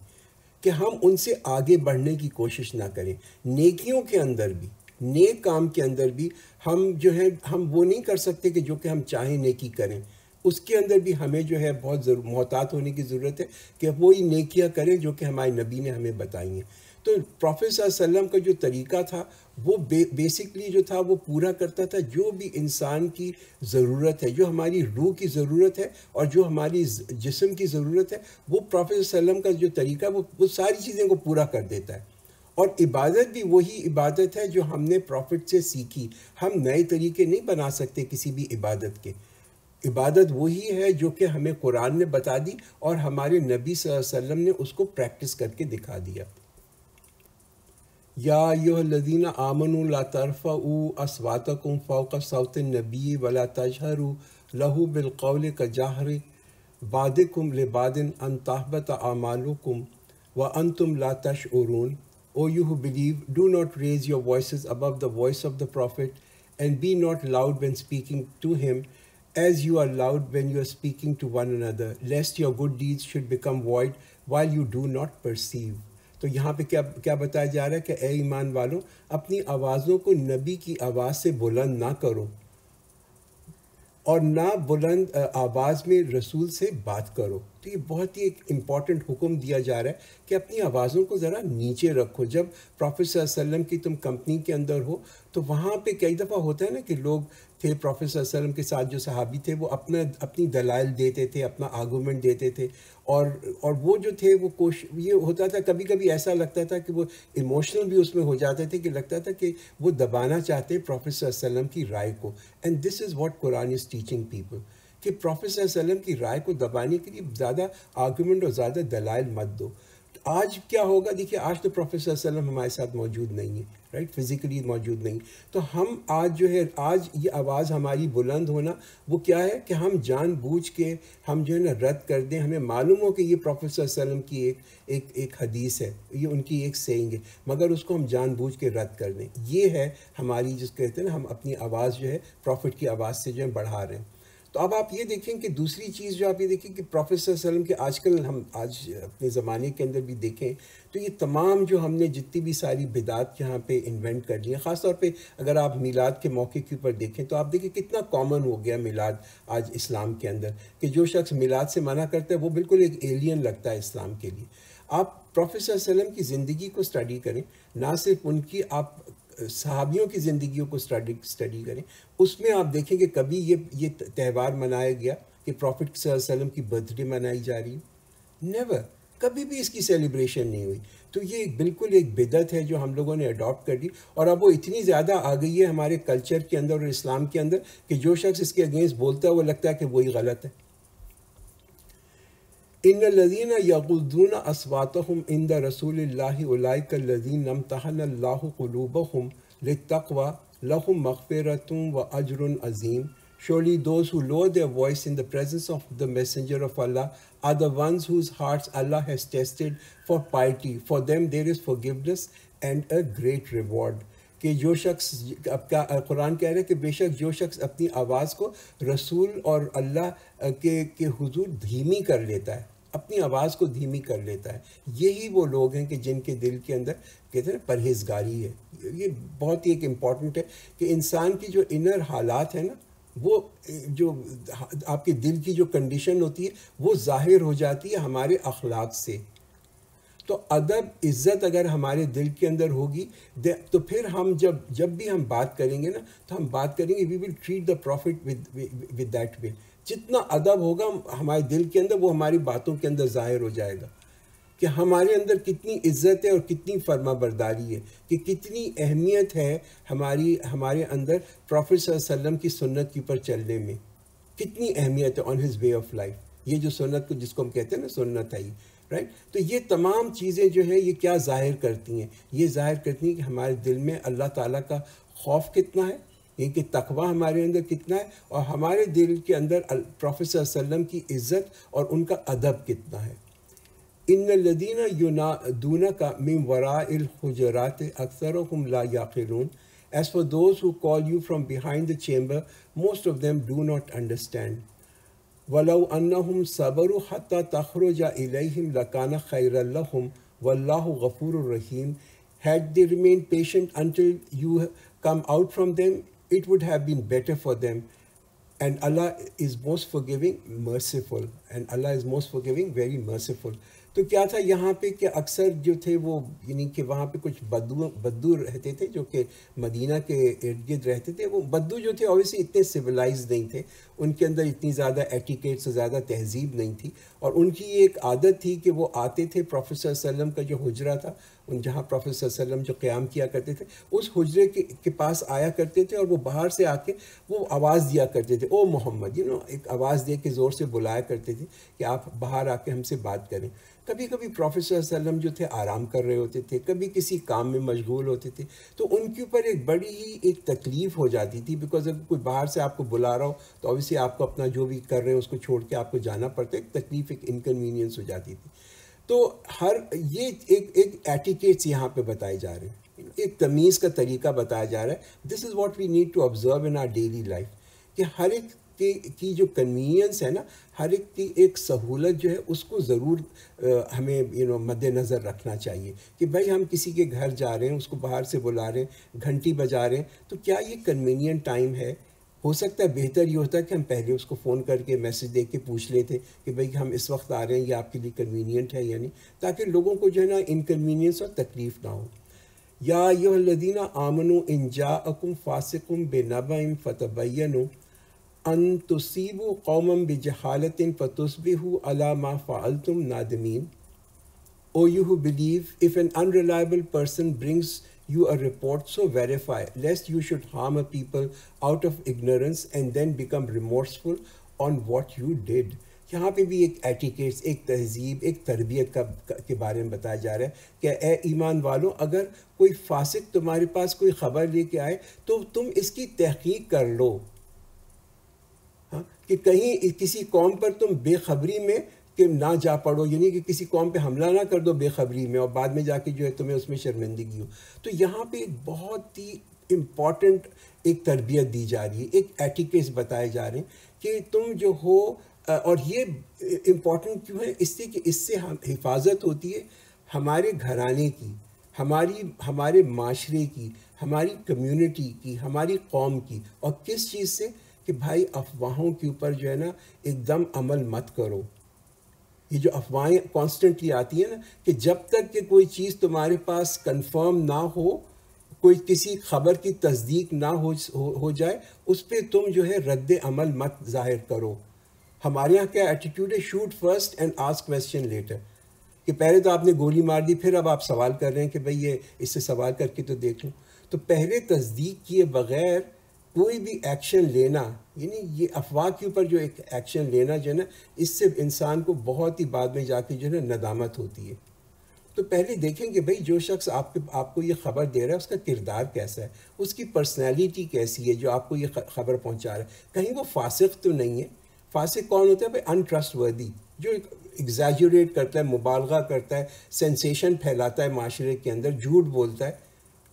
کہ ہم ان سے آگے بڑھنے کی کوشش نہ کریں. نیکیوں کے اندر بھی, نیک کام کے اندر بھی ہم جو ہے ہم وہ نہیں کر سکتے کہ جو کہ ہم چاہیں نیکی کریں. اس کے اندر بھی ہمیں جو ہے بہت محتاط ہونے کی ضرورت ہے کہ وہی نیکیاں کریں جو کہ ہمارے نبی نے ہمیں بتائی ہیں. تو پروفیٹ صلی اللہ علیہ وسلم کا جو طریقہ تھا وہ بیسکلی جو تھا وہ پورا کرتا تھا جو بھی انسان کی ضرورت ہے, جو ہماری روح کی ضرورت ہے اور جو ہماری جسم کی ضرورت ہے, وہ پروفیٹ صلی اللہ علیہ وسلم کا جو طریقہ وہ ساری چیزیں کو پورا کر دیتا ہے. اور عبادت بھی وہی عبادت ہے جو ہم نے پروفیٹ سے سیکھی. ہم نئے طریقے نہیں بنا سکتے کسی بھی عبادت کے. عبادت وہی ہے جو کہ ہمیں قرآن نے بتا دی اور ہمارے نبی صلی اللہ علیہ وسلم نے اس کو پریکٹس کر کے دکھا دیا. یا ایھا الذین آمنوا لا ترفعوا اصواتکم فوق صوت النبی ولا تجہروا لہ بالقول کجہر بعضکم لبعض ان تحبط اعمالکم وانتم لا تشعرون. O you who believe, do not raise your voices above the voice of the Prophet, and be not loud when speaking to him, as you are loud when you are speaking to one another, lest your good deeds should become void while you do not perceive. تو یہاں پہ کیا بتایا جا رہا ہے کہ اے ایمان والوں، اپنی آوازوں کو نبی کی آواز سے بلند نہ کرو، اور نہ بلند آواز میں رسول سے بات کرو. تو یہ بہت ہی ایک امپورٹنٹ حکم دیا جا رہا ہے کہ اپنی آوازوں کو ذرا نیچے رکھو. جب پروفیٹ صلی اللہ علیہ وسلم کی تم کمپنی کے اندر ہو تو وہاں پہ کئی دفعہ ہوتا ہے نا کہ لوگ تھے پروفیٹ صلی اللہ علیہ وسلم کے ساتھ جو صحابی تھے، وہ اپنی دلائل دیتے تھے، اپنا آرگومنٹ دیتے تھے، اور وہ جو تھے وہ یہ ہوتا تھا، کبھی کبھی ایسا لگتا تھا کہ وہ ایموشنل بھی اس میں ہو جاتے تھے، کہ لگتا تھا کہ وہ دبانا چاہتے پروفیٹ صلی اللہ علیہ وسلم کی رائے کو. And this is what Quran is teaching people, کہ پروفیٹ صلی اللہ علیہ وسلم کی رائے کو دبانے کے لیے زیادہ آرگومنٹ اور زیادہ دلائل مت دو. آج کیا ہوگا؟ دیکھیے، آج تو پروفیٹ صلی اللہ علیہ وسلم ہمارے ساتھ موجود نہیں ہے، رائٹ، فزیکلی موجود نہیں. تو ہم آج جو ہے، آج یہ آواز ہماری بلند ہونا وہ کیا ہے کہ ہم جان بوجھ کے ہم جو ہے نا رد کر دیں. ہمیں معلوم ہو کہ یہ پروفیٹ صلی اللہ علیہ وسلم کی ایک حدیث ہے، یہ ان کی ایک سینگ ہے، مگر اس کو ہم جان بوجھ کے رد کر دیں. یہ ہے ہماری، جس کہتے ہیں نا، ہم اپنی آواز جو ہے پروفیٹ کی آواز سے جو ہے بڑھا رہے ہیں. تو اب آپ یہ دیکھیں کہ دوسری چیز جو آپ یہ دیکھیں کہ پروفیٹ صلی اللہ علیہ وسلم کے آج کل ہم اپنے زمانے کے اندر بھی دیکھیں تو یہ تمام جو ہم نے جتنی بھی ساری بدعات یہاں پہ انوینٹ کر لی ہیں، خاص طور پہ اگر آپ میلاد کے موقع کے اوپر دیکھیں تو آپ دیکھیں کتنا کامن ہو گیا میلاد آج اسلام کے اندر، کہ جو شخص میلاد سے منع کرتا ہے وہ بالکل ایک ایلین لگتا ہے اسلام کے لیے. آپ پروفیٹ صلی اللہ علیہ وسلم کی زندگی کو اسٹڈی کریں، نہ صرف ان کی، آپ صحابیوں کی زندگیوں کو اسٹڈی کریں. اس میں آپ دیکھیں کہ کبھی یہ تہوار منایا گیا کہ پروفٹ صلی اللہ علیہ وسلم کی برتھ ڈے منائی جا رہی ہے؟ نیور، کبھی بھی اس کی سیلیبریشن نہیں ہوئی. تو یہ بالکل ایک بدعت ہے جو ہم لوگوں نے اڈاپٹ کر لی، اور اب وہ اتنی زیادہ آ گئی ہے ہمارے کلچر کے اندر اور اسلام کے اندر کہ جو شخص اس کے اگینسٹ بولتا ہے وہ لگتا ہے کہ وہی غلط ہے. ان الذین یغضون اصواتهم عند رسول اللہ اولئک الذین امتحن اللہ قلوبهم للتقوی لهم مغفرۃ واجر عظیم. Surely those who lower their voice in the presence of the messenger of Allah are the ones whose hearts Allah has tested for piety. For them there is forgiveness and a great reward. کہ جو شخص، اب قرآن کہہ رہے ہیں کہ بے شک جو شخص اپنی آواز کو رسول اور اللہ کے حضور دھیمی کر لیتا ہے، اپنی آواز کو دھیمی کر لیتا ہے، یہی وہ لوگ ہیں کہ جن کے دل کے اندر کہتے ہیں پرہیزگاری ہے. یہ بہت ہی ایک امپورٹنٹ ہے کہ انسان کی جو انر حالات ہیں نا، وہ جو آپ کے دل کی جو کنڈیشن ہوتی ہے وہ ظاہر ہو جاتی ہے ہمارے اخلاق سے. تو ادب، عزت اگر ہمارے دل کے اندر ہوگی تو پھر ہم جب بھی ہم بات کریں گے نا تو ہم بات کریں گے، we will treat the prophet with that way. جتنا ادب ہوگا ہمارے دل کے اندر وہ ہماری باتوں کے اندر ظاہر ہو جائے گا کہ ہمارے اندر کتنی عزت ہے اور کتنی فرما برداری ہے، کہ کتنی اہمیت ہے ہمارے اندر پروفٹ صلی اللہ علیہ وسلم کی سنت کے اوپر چلنے میں، کتنی اہمیت ہے on his way of life. یہ جو سنت کو جس کو ہم کہتے ہیں نا، سنت ہے یہ، رائٹ. تو یہ تمام چیزیں جو ہیں یہ کیا ظاہر کرتی ہیں؟ یہ ظاہر کرتی ہیں کہ ہمارے دل میں اللہ تعالیٰ کا خوف کتنا ہے، یہ کہ تقوی ہمارے اندر کتنا ہے، اور ہمارے دل کے اندر پروفیٹ صلی اللہ علیہ وسلم کی عزت اور ان کا ادب کتنا ہے. ان الذین ینادونک من وراء الحجرات اکثرهم لا یعقلون. As for those who call you from behind the chamber, most of them do not understand. وَلَوْ أَنَّهُمْ صَبَرُوا حَتَّى تَخْرُجَ إِلَيْهِمْ لَكَانَ خَيْرًا لَهُمْ وَاللَّهُ غَفُورٌ رَحِيمٌ. Had they remained patient until you come out from them, it would have been better for them. And Allah is most forgiving, merciful. And Allah is most forgiving, very merciful. تو کیا تھا یہاں پہ کہ اکثر جو تھے وہ، یعنی کہ وہاں پہ کچھ بدو رہتے تھے جو کہ مدینہ کے ارد گرد رہتے تھے. وہ بدو جو تھے اوبیسلی اتنے سویلائز نہیں تھے، ان کے اندر اتنی زیادہ ایٹیکیٹ سے زیادہ تہذیب نہیں تھی، اور ان کی ایک عادت تھی کہ وہ آتے تھے پروفیٹ صلی اللہ علیہ وسلم کا جو حجرہ تھا، ان جہاں پروفیٹ صلی اللہ علیہ وسلم جو قیام کیا کرتے تھے، اس حجرے کے پاس آیا کرتے تھے، اور وہ باہر سے آ کے وہ آواز دیا کرتے تھے، او محمد، ایک آواز دے کے زور سے بلایا کرتے تھے کہ آپ باہر آ کے ہم سے بات کریں۔ کبھی کبھی پروفیٹ صلی اللہ علیہ وسلم جو تھے آرام کر رہے ہوتے تھے، کبھی کسی کام میں مشغول ہوتے تھے، تو ان کے اوپر ایک بڑی ہی ایک تکلیف ہو جاتی تھی، بیکاز اگر کوئی باہر سے آپ کو بلا رہا ہو تو اوبیسلی آپ کو اپنا جو بھی کر رہے ہیں اس کو چھوڑ کے آپ کو جانا پڑتا ہے، ایک تکلیف، ایک انکنوینئنس ہو جاتی تھی۔ تو یہ ایک ایٹیکیٹس یہاں پہ بتائے جا رہے ہیں، ایک تمیز کا طریقہ بتایا جا رہا ہے۔ This is what we need to observe in our daily life, کہ ہر ایک کی جو کنوینئنس ہے نا، ہر ایک کی ایک سہولت جو ہے اس کو ضرور ہمیں مد نظر رکھنا چاہیے، کہ بھائی ہم کسی کے گھر جا رہے ہیں، اس کو باہر سے بلا رہے ہیں، گھنٹی بجا رہے ہیں، تو کیا یہ کنوینئنٹ ٹائم ہے؟ ہو سکتا ہے بہتر یہ ہوتا ہے کہ ہم پہلے اس کو فون کر کے میسج دے کے پوچھ لیتے کہ بھئی ہم اس وقت آ رہے ہیں، یہ آپ کے لیے کنوینئنٹ ہے یا نہیں، تاکہ لوگوں کو جو ہے نا انکنوینئنس اور تکلیف نہ ہو۔ یا ایھا الذین آمنوا ان جاءکم فاسق بنبأ فتبینوا ان تصیبوا قوما بجہالۃ فتصبحوا علی ما فعلتم نادمین۔ O you who believe, if an unreliable person brings you a report, so verify, lest you should harm a people out of ignorance and then become remorseful on what you did۔ یہاں پہ بھی ایک etiquettes, ایک تہذیب، ایک تربیت کے بارے میں بتایا جا رہا ہے کہ اے ایمان والوں، اگر کوئی فاسق تمہارے پاس کوئی خبر لے کے آئے تو تم اس کی تحقیق کر لو، کہ کہیں کسی قوم پر تم بے خبری میں کہ نہ جا پڑو، یعنی کہ کسی قوم پہ حملہ نہ کر دو بے خبری میں، اور بعد میں جا کے جو ہے تمہیں اس میں شرمندگی ہو۔ تو یہاں پہ ایک بہت ہی امپورٹنٹ ایک تربیت دی جا رہی ہے، ایک ایٹیکیٹس بتائے جا رہے ہیں کہ تم جو ہو، اور یہ امپورٹنٹ کیوں ہے؟ اس سے کہ اس سے حفاظت ہوتی ہے ہمارے گھرانے کی، ہمارے معاشرے کی، ہماری کمیونٹی کی، ہماری قوم کی، اور کس چیز سے؟ کہ بھائی افواہوں کے اوپر جو ہے نا ایک دم عمل مت کرو۔ یہ جو افواہیں کانسٹنٹلی آتی ہیں نا، کہ جب تک کہ کوئی چیز تمہارے پاس کنفرم نہ ہو، کوئی کسی خبر کی تصدیق نہ ہو جائے، اس پہ تم جو ہے رد عمل مت ظاہر کرو۔ ہمارے یہاں کیا ایٹیٹیوڈ ہے؟ Shoot first and ask question later, کہ پہلے تو آپ نے گولی مار دی، پھر اب آپ سوال کر رہے ہیں کہ بھئی یہ اس سے سوال کر کے تو دیکھ لوں۔ تو پہلے تصدیق کیے بغیر کوئی بھی ایکشن لینا، یعنی یہ افواہ کے اوپر جو ایک ایکشن لینا جو ہے نا، اس سے انسان کو بہت ہی بعد میں جا کے جو ہے نا ندامت ہوتی ہے۔ تو پہلے دیکھیں کہ بھئی جو شخص آپ کو یہ خبر دے رہا ہے اس کا کردار کیسا ہے، اس کی پرسنالٹی کیسی ہے جو آپ کو یہ خبر پہنچا رہا ہے، کہیں وہ فاسق تو نہیں ہے۔ فاسق کون ہوتا ہے؟ بھئی انٹرسٹ وردی، جو ایگزیجوریٹ کرتا ہے، مبالغہ کرتا ہے، سینسیشن پھیلاتا ہے معاشرے کے اندر، جھوٹ بولتا ہے،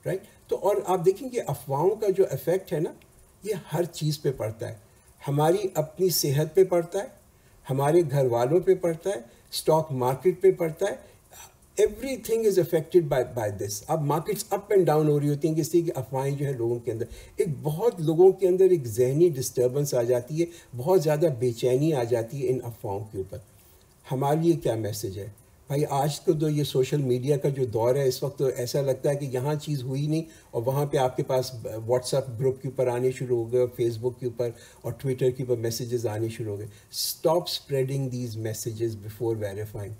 رائٹ۔ تو اور آپ دیکھیں کہ افواہوں کا جو ایفیکٹ ہے نا، یہ ہر چیز پہ پڑتا ہے، ہماری اپنی صحت پہ پڑتا ہے، ہمارے گھر والوں پہ پڑتا ہے، اسٹاک مارکیٹ پہ پڑتا ہے، every thing is affected by this. اب مارکیٹس اپ اینڈ ڈاؤن ہو رہی ہوتی ہیں کہ اس لیے کہ افواہیں جو ہے لوگوں کے اندر بہت لوگوں کے اندر ایک ذہنی ڈسٹربنس آ جاتی ہے، بہت زیادہ بے چینی آ جاتی ہے ان افواہوں کے اوپر۔ ہمارے لیے کیا میسج ہے؟ بھائی آج تو یہ سوشل میڈیا کا جو دور ہے، اس وقت تو ایسا لگتا ہے کہ یہاں چیز ہوئی نہیں اور وہاں پہ آپ کے پاس واٹس ایپ گروپ کے اوپر آنے شروع ہو گئے، اور فیس بک کے اوپر اور ٹویٹر کے اوپر میسیجز آنے شروع ہو گئے۔ Stop spreading these messages before verifying.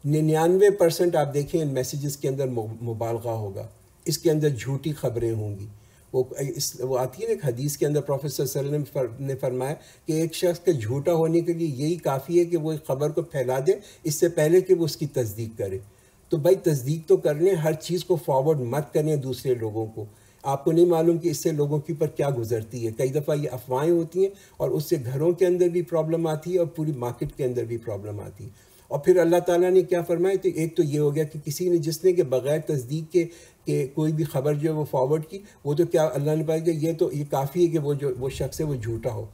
99% آپ دیکھیں ان میسیجز کے اندر مبالغہ ہوگا، اس کے اندر جھوٹی خبریں ہوں گی۔ وہ آتی ہے نا ایک حدیث کے اندر، پروفیٹ صلی اللہ علیہ وسلم نے فرمایا کہ ایک شخص کا جھوٹا ہونے کے لیے یہی کافی ہے کہ وہ ایک خبر کو پھیلا دے اس سے پہلے کہ وہ اس کی تصدیق کرے۔ تو بھائی تصدیق تو کر لیں، ہر چیز کو فارورڈ مت کریں دوسرے لوگوں کو۔ آپ کو نہیں معلوم کہ اس سے لوگوں کے اوپر کیا گزرتی ہے۔ کئی دفعہ یہ افواہیں ہوتی ہیں اور اس سے گھروں کے اندر بھی پرابلم آتی ہے اور پوری مارکیٹ کے اندر بھی پرابلم آتی ہے۔ اور پھر اللہ تعالیٰ نے کیا فرمایا؟ تو ایک تو یہ ہو گیا کہ کسی نے جس نے کہ بغیر تصدیق کے کہ کوئی بھی خبر جو ہے وہ فارورڈ کی، وہ تو کیا اللہ نے کہا کہ یہ کافی ہے کہ وہ شخص ہے وہ جھوٹا ہو۔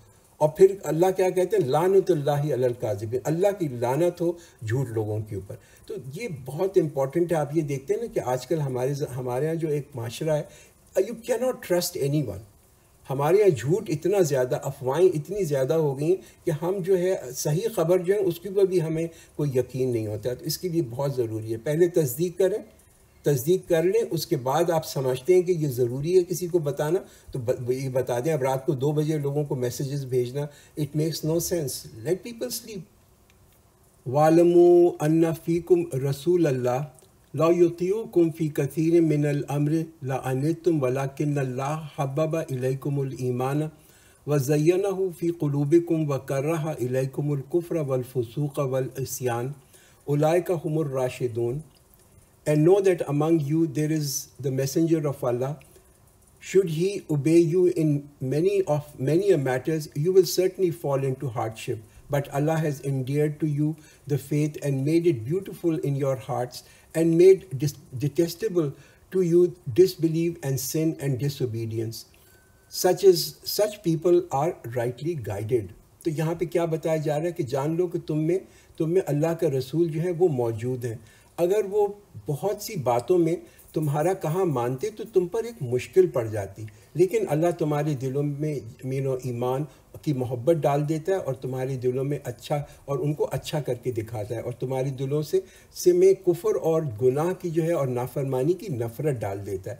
اور پھر اللہ کیا کہتے ہیں؟ لعنت اللہ علی الکاذبین، اللہ کی لعنت ہو جھوٹ لوگوں کے اوپر۔ تو یہ بہت امپورٹنٹ ہے۔ آپ یہ دیکھتے ہیں نا کہ آج کل ہمارے یہاں جو ایک معاشرہ ہے، یو کی ناٹ ٹرسٹ اینی ون۔ ہمارے یہاں جھوٹ اتنا زیادہ، افواہیں اتنی زیادہ ہو گئی کہ ہم جو ہے صحیح خبر جو ہے اس کے اوپر بھی ہمیں کوئی یقین نہیں ہوتا۔ تو اس کے لیے بہت ضروری ہے پہلے تصدیق کریں، تصدیق کر لیں، اس کے بعد آپ سمجھتے ہیں کہ یہ ضروری ہے کسی کو بتانا تو یہ بتا دیں. اب رات کو 2 بجے لوگوں کو میسیجز بھیجنا، it makes no sense. Let people sleep. وَاعْلَمُوا أَنَّ فِيكُمْ رَسُولَ اللَّهِ لَوْ يُطِيعُكُمْ فِي كَثِيرٍ مِّنَ الْأَمْرِ لَعَنِتُّمْ وَلَكِنَّ اللَّهَ حَبَّبَ إِلَيْكُمُ الْإِيمَانَ وَزَيَّنَهُ فِي قُلُوبِكُمْ وَكَرَّهَ إِلَيْكُمُ الْكُفْرَ وَالْفُسُوقَ وَالْعِصْيَانَ أُولَٰئِكَ هُمُ الرَّاشِدُونَ. And know that among you there is the messenger of Allah. Should he obey you in many matters, you will certainly fall into hardship. But Allah has endeared to you the faith and made it beautiful in your hearts and made detestable to you disbelief and sin and disobedience. Such people are rightly guided. تو یہاں پہ کیا بتایا جا رہا ہے کہ جان لو کہ تم میں اللہ کا رسول جو ہے وہ موجود ہیں. اگر وہ بہت سی باتوں میں تمہارا کہاں مانتے تو تم پر ایک مشکل پڑ جاتی، لیکن اللہ تمہارے دلوں میں ایمان کی محبت ڈال دیتا ہے اور تمہارے دلوں میں اچھا اور ان کو اچھا کر کے دکھاتا ہے، اور تمہارے دلوں سے میں کفر اور گناہ کی جو ہے اور نافرمانی کی نفرت ڈال دیتا ہے.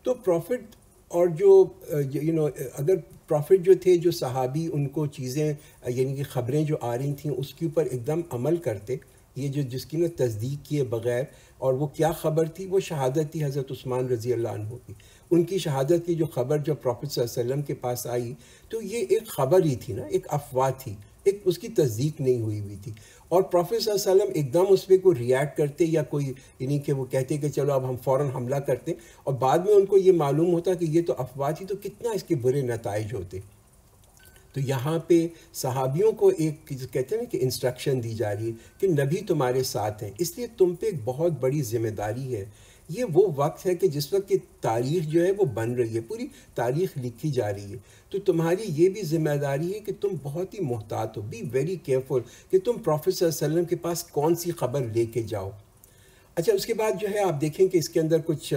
تو پروفٹ اور جو اگر پروفٹ جو تھے، جو صحابی ان کو چیزیں یعنی کہ خبریں جو آ رہی تھیں اس کے اوپر ایک دم عمل کرتے، یہ جس کی تصدیق کیے بغیر. اور وہ کیا خبر تھی؟ وہ شہادت تھی حضرت عثمان رضی اللہ عنہ کی. ان کی شہادت کی جو خبر جب پروفٹ صلی اللہ علیہ وسلم کے پاس آئی تو یہ ایک خبر ہی تھی نا، ایک افواہ تھی، ایک اس کی تصدیق نہیں ہوئی تھی. اور پروفٹ صلی اللہ علیہ وسلم ایک دم اس پہ کوئی ریئیکٹ کرتے یا کوئی یعنی کہ وہ کہتے کہ چلو اب ہم فوراً حملہ کرتے، اور بعد میں ان کو یہ معلوم ہوتا کہ یہ تو افواہ تھی، تو کتنا اس کے برے نتائج ہوتے. تو یہاں پہ صحابیوں کو ایک کہتے ہیں نا کہ انسٹرکشن دی جا رہی ہے کہ نبی تمہارے ساتھ ہیں، اس لیے تم پہ ایک بہت بڑی ذمہ داری ہے. یہ وہ وقت ہے کہ جس وقت کی تاریخ جو ہے وہ بن رہی ہے، پوری تاریخ لکھی جا رہی ہے. تو تمہاری یہ بھی ذمہ داری ہے کہ تم بہت ہی محتاط ہو، بی ویری کیئرفل کہ تم پروفٹ صلی اللہ علیہ وسلم کے پاس کون سی خبر لے کے جاؤ. اچھا، اس کے بعد جو ہے آپ دیکھیں کہ اس کے اندر کچھ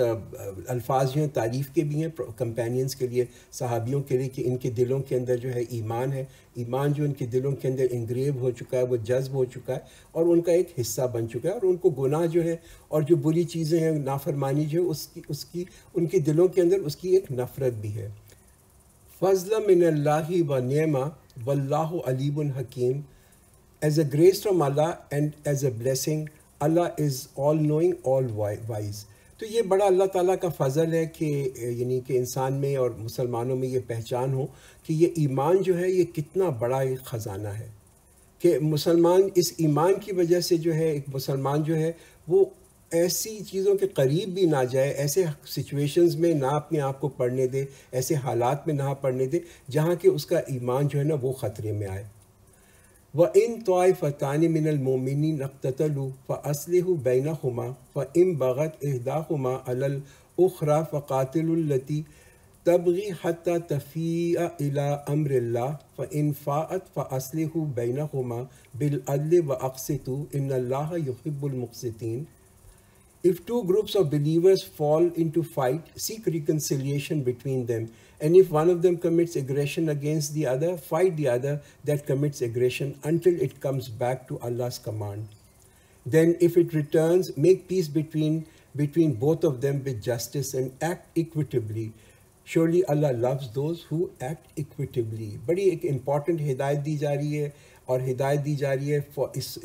الفاظ جو ہیں تعریف کے بھی ہیں کمپینینز کے لیے، صحابیوں کے لیے، کہ ان کے دلوں کے اندر جو ہے ایمان ہے. ایمان جو ان کے دلوں کے اندر انگریو ہو چکا ہے، وہ جذب ہو چکا ہے اور ان کا ایک حصہ بن چکا ہے. اور ان کو گناہ جو ہے اور جو بری چیزیں ہیں، نافرمانی جو ہے اس کی ان کے دلوں کے اندر اس کی ایک نفرت بھی ہے. فضلا من اللہ و نعمہ واللہ علیم حکیم. As a grace from Allah and as a blessing, Allah is all knowing, all wise. تو یہ بڑا اللہ تعالیٰ کا فضل ہے کہ یعنی کہ انسان میں اور مسلمانوں میں یہ پہچان ہو کہ یہ ایمان جو ہے یہ کتنا بڑا ایک خزانہ ہے، کہ مسلمان اس ایمان کی وجہ سے جو ہے ایک مسلمان جو ہے وہ ایسی چیزوں کے قریب بھی نہ جائے، ایسے سچویشنز میں نہ اپنے آپ کو پڑنے دے، ایسے حالات میں نہ پڑنے دے جہاں کہ اس کا ایمان جو ہے نا وہ خطرے میں آئے. وَإِن طَائِفَتَانِ مِنَ الْمُؤْمِنِينَ اقْتَتَلُوا فَأَصْلِحُوا بَيْنَهُمَا فَإِن بَغَتْ إِحْدَاهُمَا عَلَى الْأُخْرَى فَقَاتِلُوا الَّتِي تَبْغِي حَتَّى تَفِيءَ إِلَى أَمْرِ اللَّهِ فَإِن فَاءَتْ فَأَصْلِحُوا بَيْنَهُمَا بِالْعَدْلِ وَأَقْسِطُوا إِنَّ اللَّهَ يُحِبُّ الْمُقْسِطِينَ. If two groups of believers fall into fight, seek reconciliation between them. And if one of them commits aggression against the other, fight the other that commits aggression until it comes back to Allah's command. Then if it returns, make peace between both of them with justice and act equitably. Surely Allah loves those who act equitably. بڑی ایک important ہدایت دی جا رہی ہے، اور ہدایت دی جا رہی ہے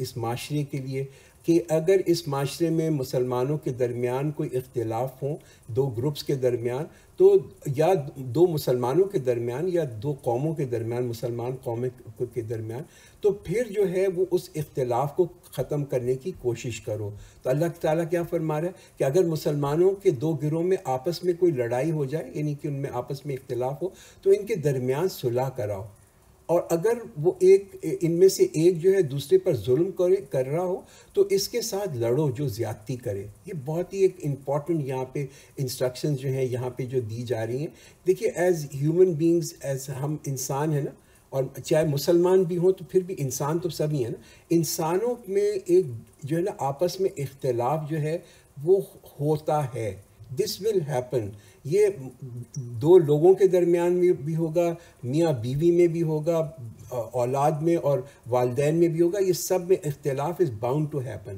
اس معاشرے کے لیے کہ اگر اس معاشرے میں مسلمانوں کے درمیان کوئی اختلاف ہوں، دو گروپس کے درمیان، تو یا دو مسلمانوں کے درمیان یا دو قوموں کے درمیان، مسلمان قوموں کے درمیان، تو پھر جو ہے وہ اس اختلاف کو ختم کرنے کی کوشش کرو. تو اللہ تعالیٰ کیا فرما رہا ہے کہ اگر مسلمانوں کے دو گروہ میں آپس میں کوئی لڑائی ہو جائے، یعنی کہ ان میں آپس میں اختلاف ہو، تو ان کے درمیان صلح کراؤ. اور اگر وہ ان میں سے ایک جو ہے دوسرے پر ظلم کر رہا ہو تو اس کے ساتھ لڑو جو زیادتی کرے. یہ بہت ہی ایک امپورٹنٹ یہاں پہ انسٹرکشنز جو ہیں یہاں پہ جو دی جا رہی ہیں. دیکھیے ایز ہیومن بینگز، ایز ہم انسان ہیں نا، اور چاہے مسلمان بھی ہوں تو پھر بھی انسان تو سبھی ہیں نا. انسانوں میں ایک جو ہے نا آپس میں اختلاف جو ہے وہ ہوتا ہے. دس ول ہیپن. یہ دو لوگوں کے درمیان میں بھی ہوگا، میاں بیوی میں بھی ہوگا، اولاد میں اور والدین میں بھی ہوگا. یہ سب میں اختلاف از باؤنڈ ٹو ہیپن.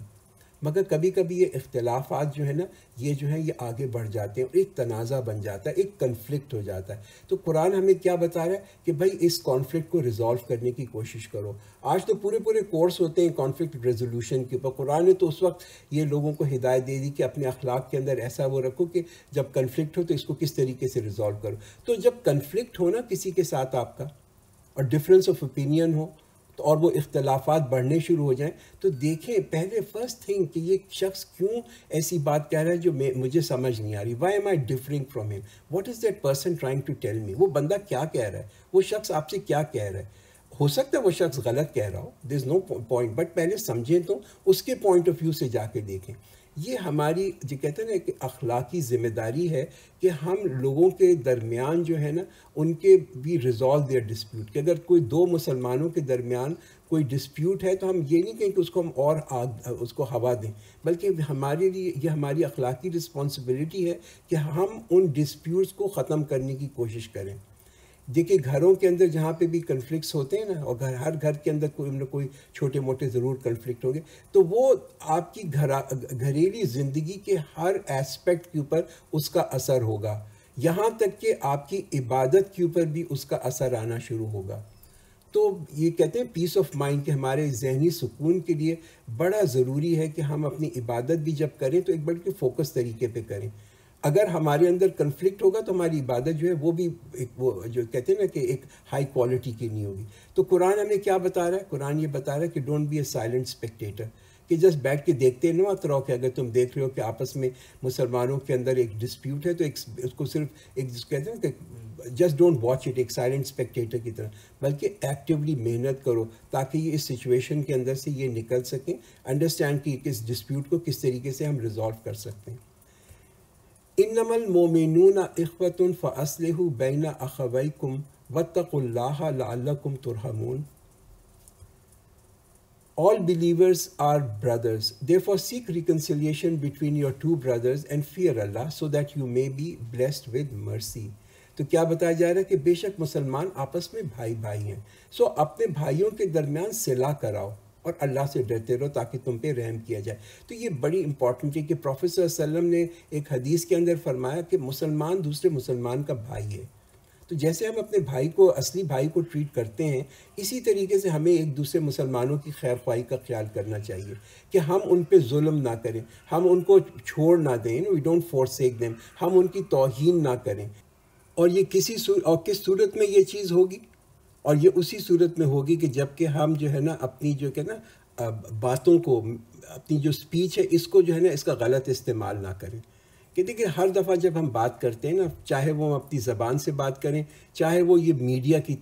مگر کبھی کبھی یہ اختلافات جو ہے نا یہ آگے بڑھ جاتے ہیں، ایک تنازع بن جاتا ہے، ایک کنفلکٹ ہو جاتا ہے. تو قرآن ہمیں کیا بتا رہا ہے کہ بھائی اس کانفلکٹ کو ریزالو کرنے کی کوشش کرو. آج تو پورے کورس ہوتے ہیں کانفلکٹ ریزولوشن کے اوپر. قرآن نے تو اس وقت یہ لوگوں کو ہدایت دے دی کہ اپنے اخلاق کے اندر ایسا وہ رکھو کہ جب کنفلکٹ ہو تو اس کو کس طریقے سے ریزالو کرو. تو جب کنفلکٹ ہو نا کسی کے ساتھ آپ کا، اور ڈفرینس آف اوپینین ہو اور وہ اختلافات بڑھنے شروع ہو جائیں، تو دیکھیں پہلے فرسٹ تھنگ کہ یہ شخص کیوں ایسی بات کہہ رہا ہے جو مجھے سمجھ نہیں آ رہی. Why am I differing from him? What is that person trying to tell me? وہ بندہ کیا کہہ رہا ہے، وہ شخص آپ سے کیا کہہ رہا ہے. ہو سکتا ہے وہ شخص غلط کہہ رہا ہو، دیر از نو پوائنٹ، بٹ پہلے سمجھیں تو اس کے پوائنٹ آف ویو سے جا کے دیکھیں. یہ ہماری جو کہتے ہیں نا کہ اخلاقی ذمہ داری ہے کہ ہم لوگوں کے درمیان جو ہے نا ان کے بھی ریزالو دیئر ڈسپیوٹ. کہ اگر کوئی دو مسلمانوں کے درمیان کوئی ڈسپیوٹ ہے تو ہم یہ نہیں کہیں کہ اس کو ہم اور اس کو ہوا دیں، بلکہ ہمارے لیے یہ ہماری اخلاقی رسپانسبلٹی ہے کہ ہم ان ڈسپیوٹس کو ختم کرنے کی کوشش کریں. دیکھیے گھروں کے اندر جہاں پہ بھی کنفلکٹس ہوتے ہیں نا، اور ہر گھر کے اندر کوئی نہ کوئی چھوٹے موٹے ضرور کنفلکٹ ہوں گے، تو وہ آپ کی گھریلو زندگی کے ہر ایسپیکٹ کے اوپر اس کا اثر ہوگا، یہاں تک کہ آپ کی عبادت کے اوپر بھی اس کا اثر آنا شروع ہوگا. تو یہ کہتے ہیں پیس آف مائنڈ، کہ ہمارے ذہنی سکون کے لیے بڑا ضروری ہے کہ ہم اپنی عبادت بھی جب کریں تو ایک بڑے فوکس طریقے پہ کریں. اگر ہمارے اندر کنفلکٹ ہوگا تو ہماری عبادت جو ہے وہ بھی وہ جو کہتے ہیں نا کہ ایک ہائی کوالٹی کی نہیں ہوگی. تو قرآن ہمیں کیا بتا رہا ہے؟ قرآن یہ بتا رہا ہے کہ don't be a silent spectator, کہ جسٹ بیٹھ کے دیکھتے نہ مت رہو. کہ اگر تم دیکھ رہے ہو کہ آپس میں مسلمانوں کے اندر ایک ڈسپیوٹ ہے تو اس کو صرف ایک کہتے ہیں کہ جسٹ ڈونٹ واچ اٹ ایک سائلنٹ اسپیکٹیٹر کی طرح، بلکہ ایکٹیولی محنت کرو تاکہ یہ اس سچویشن کے اندر سے یہ نکل سکیں، انڈرسٹینڈ کہ اس ڈسپیوٹ کو کس طریقے سے ہم ریزالو کر سکتے ہیں. انما المؤمنون اخوة فاصلحوا بین اخویکم واتقوا اللہ لعلکم ترحمون. All believers are brothers. Therefore seek reconciliation between your two brothers and fear Allah so that you may be blessed with mercy. تو کیا بتایا جا رہا ہے کہ بے شک مسلمان آپس میں بھائی ہیں. سو اپنے بھائیوں کے درمیان صلح کراؤ اور اللہ سے ڈرتے رہو تاکہ تم پہ رحم کیا جائے. تو یہ بڑی امپورٹنٹ ہے کہ پروفیٹ صلی اللہ علیہ وسلم نے ایک حدیث کے اندر فرمایا کہ مسلمان دوسرے مسلمان کا بھائی ہے. تو جیسے ہم اپنے بھائی کو، اصلی بھائی کو ٹریٹ کرتے ہیں، اسی طریقے سے ہمیں ایک دوسرے مسلمانوں کی خیر خواہی کا خیال کرنا چاہیے کہ ہم ان پہ ظلم نہ کریں، ہم ان کو چھوڑ نہ دیں، وی ڈونٹ فورسیک دیم، ہم ان کی توہین نہ کریں. اور یہ کس صورت میں یہ چیز ہوگی؟ اور یہ اسی صورت میں ہوگی کہ جب کہ ہم جو ہے نا اپنی جو کہ نا باتوں کو، اپنی جو سپیچ ہے اس کو جو ہے نا اس کا غلط استعمال نہ کریں. کہ دیکھیں ہر دفعہ جب ہم بات کرتے ہیں نا، چاہے وہ ہم اپنی زبان سے بات کریں، چاہے وہ یہ میڈیا کی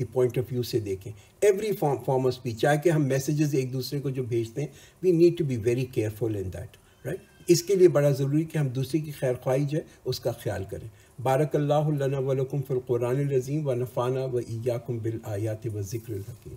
پوائنٹ آف ویو سے دیکھیں، ایوری فارم آف اسپیچ، چاہے کہ ہم میسیجز ایک دوسرے کو جو بھیجتے ہیں، we need to be very careful in that, right. اس کے لیے بڑا ضروری کہ ہم دوسرے کی خیر خواہی جو ہے اس کا خیال کریں. بارک اللہ لنا ولکم فی القرآن العظیم ونفعنا و ایاکم بالآیات و ذکر الحکیم.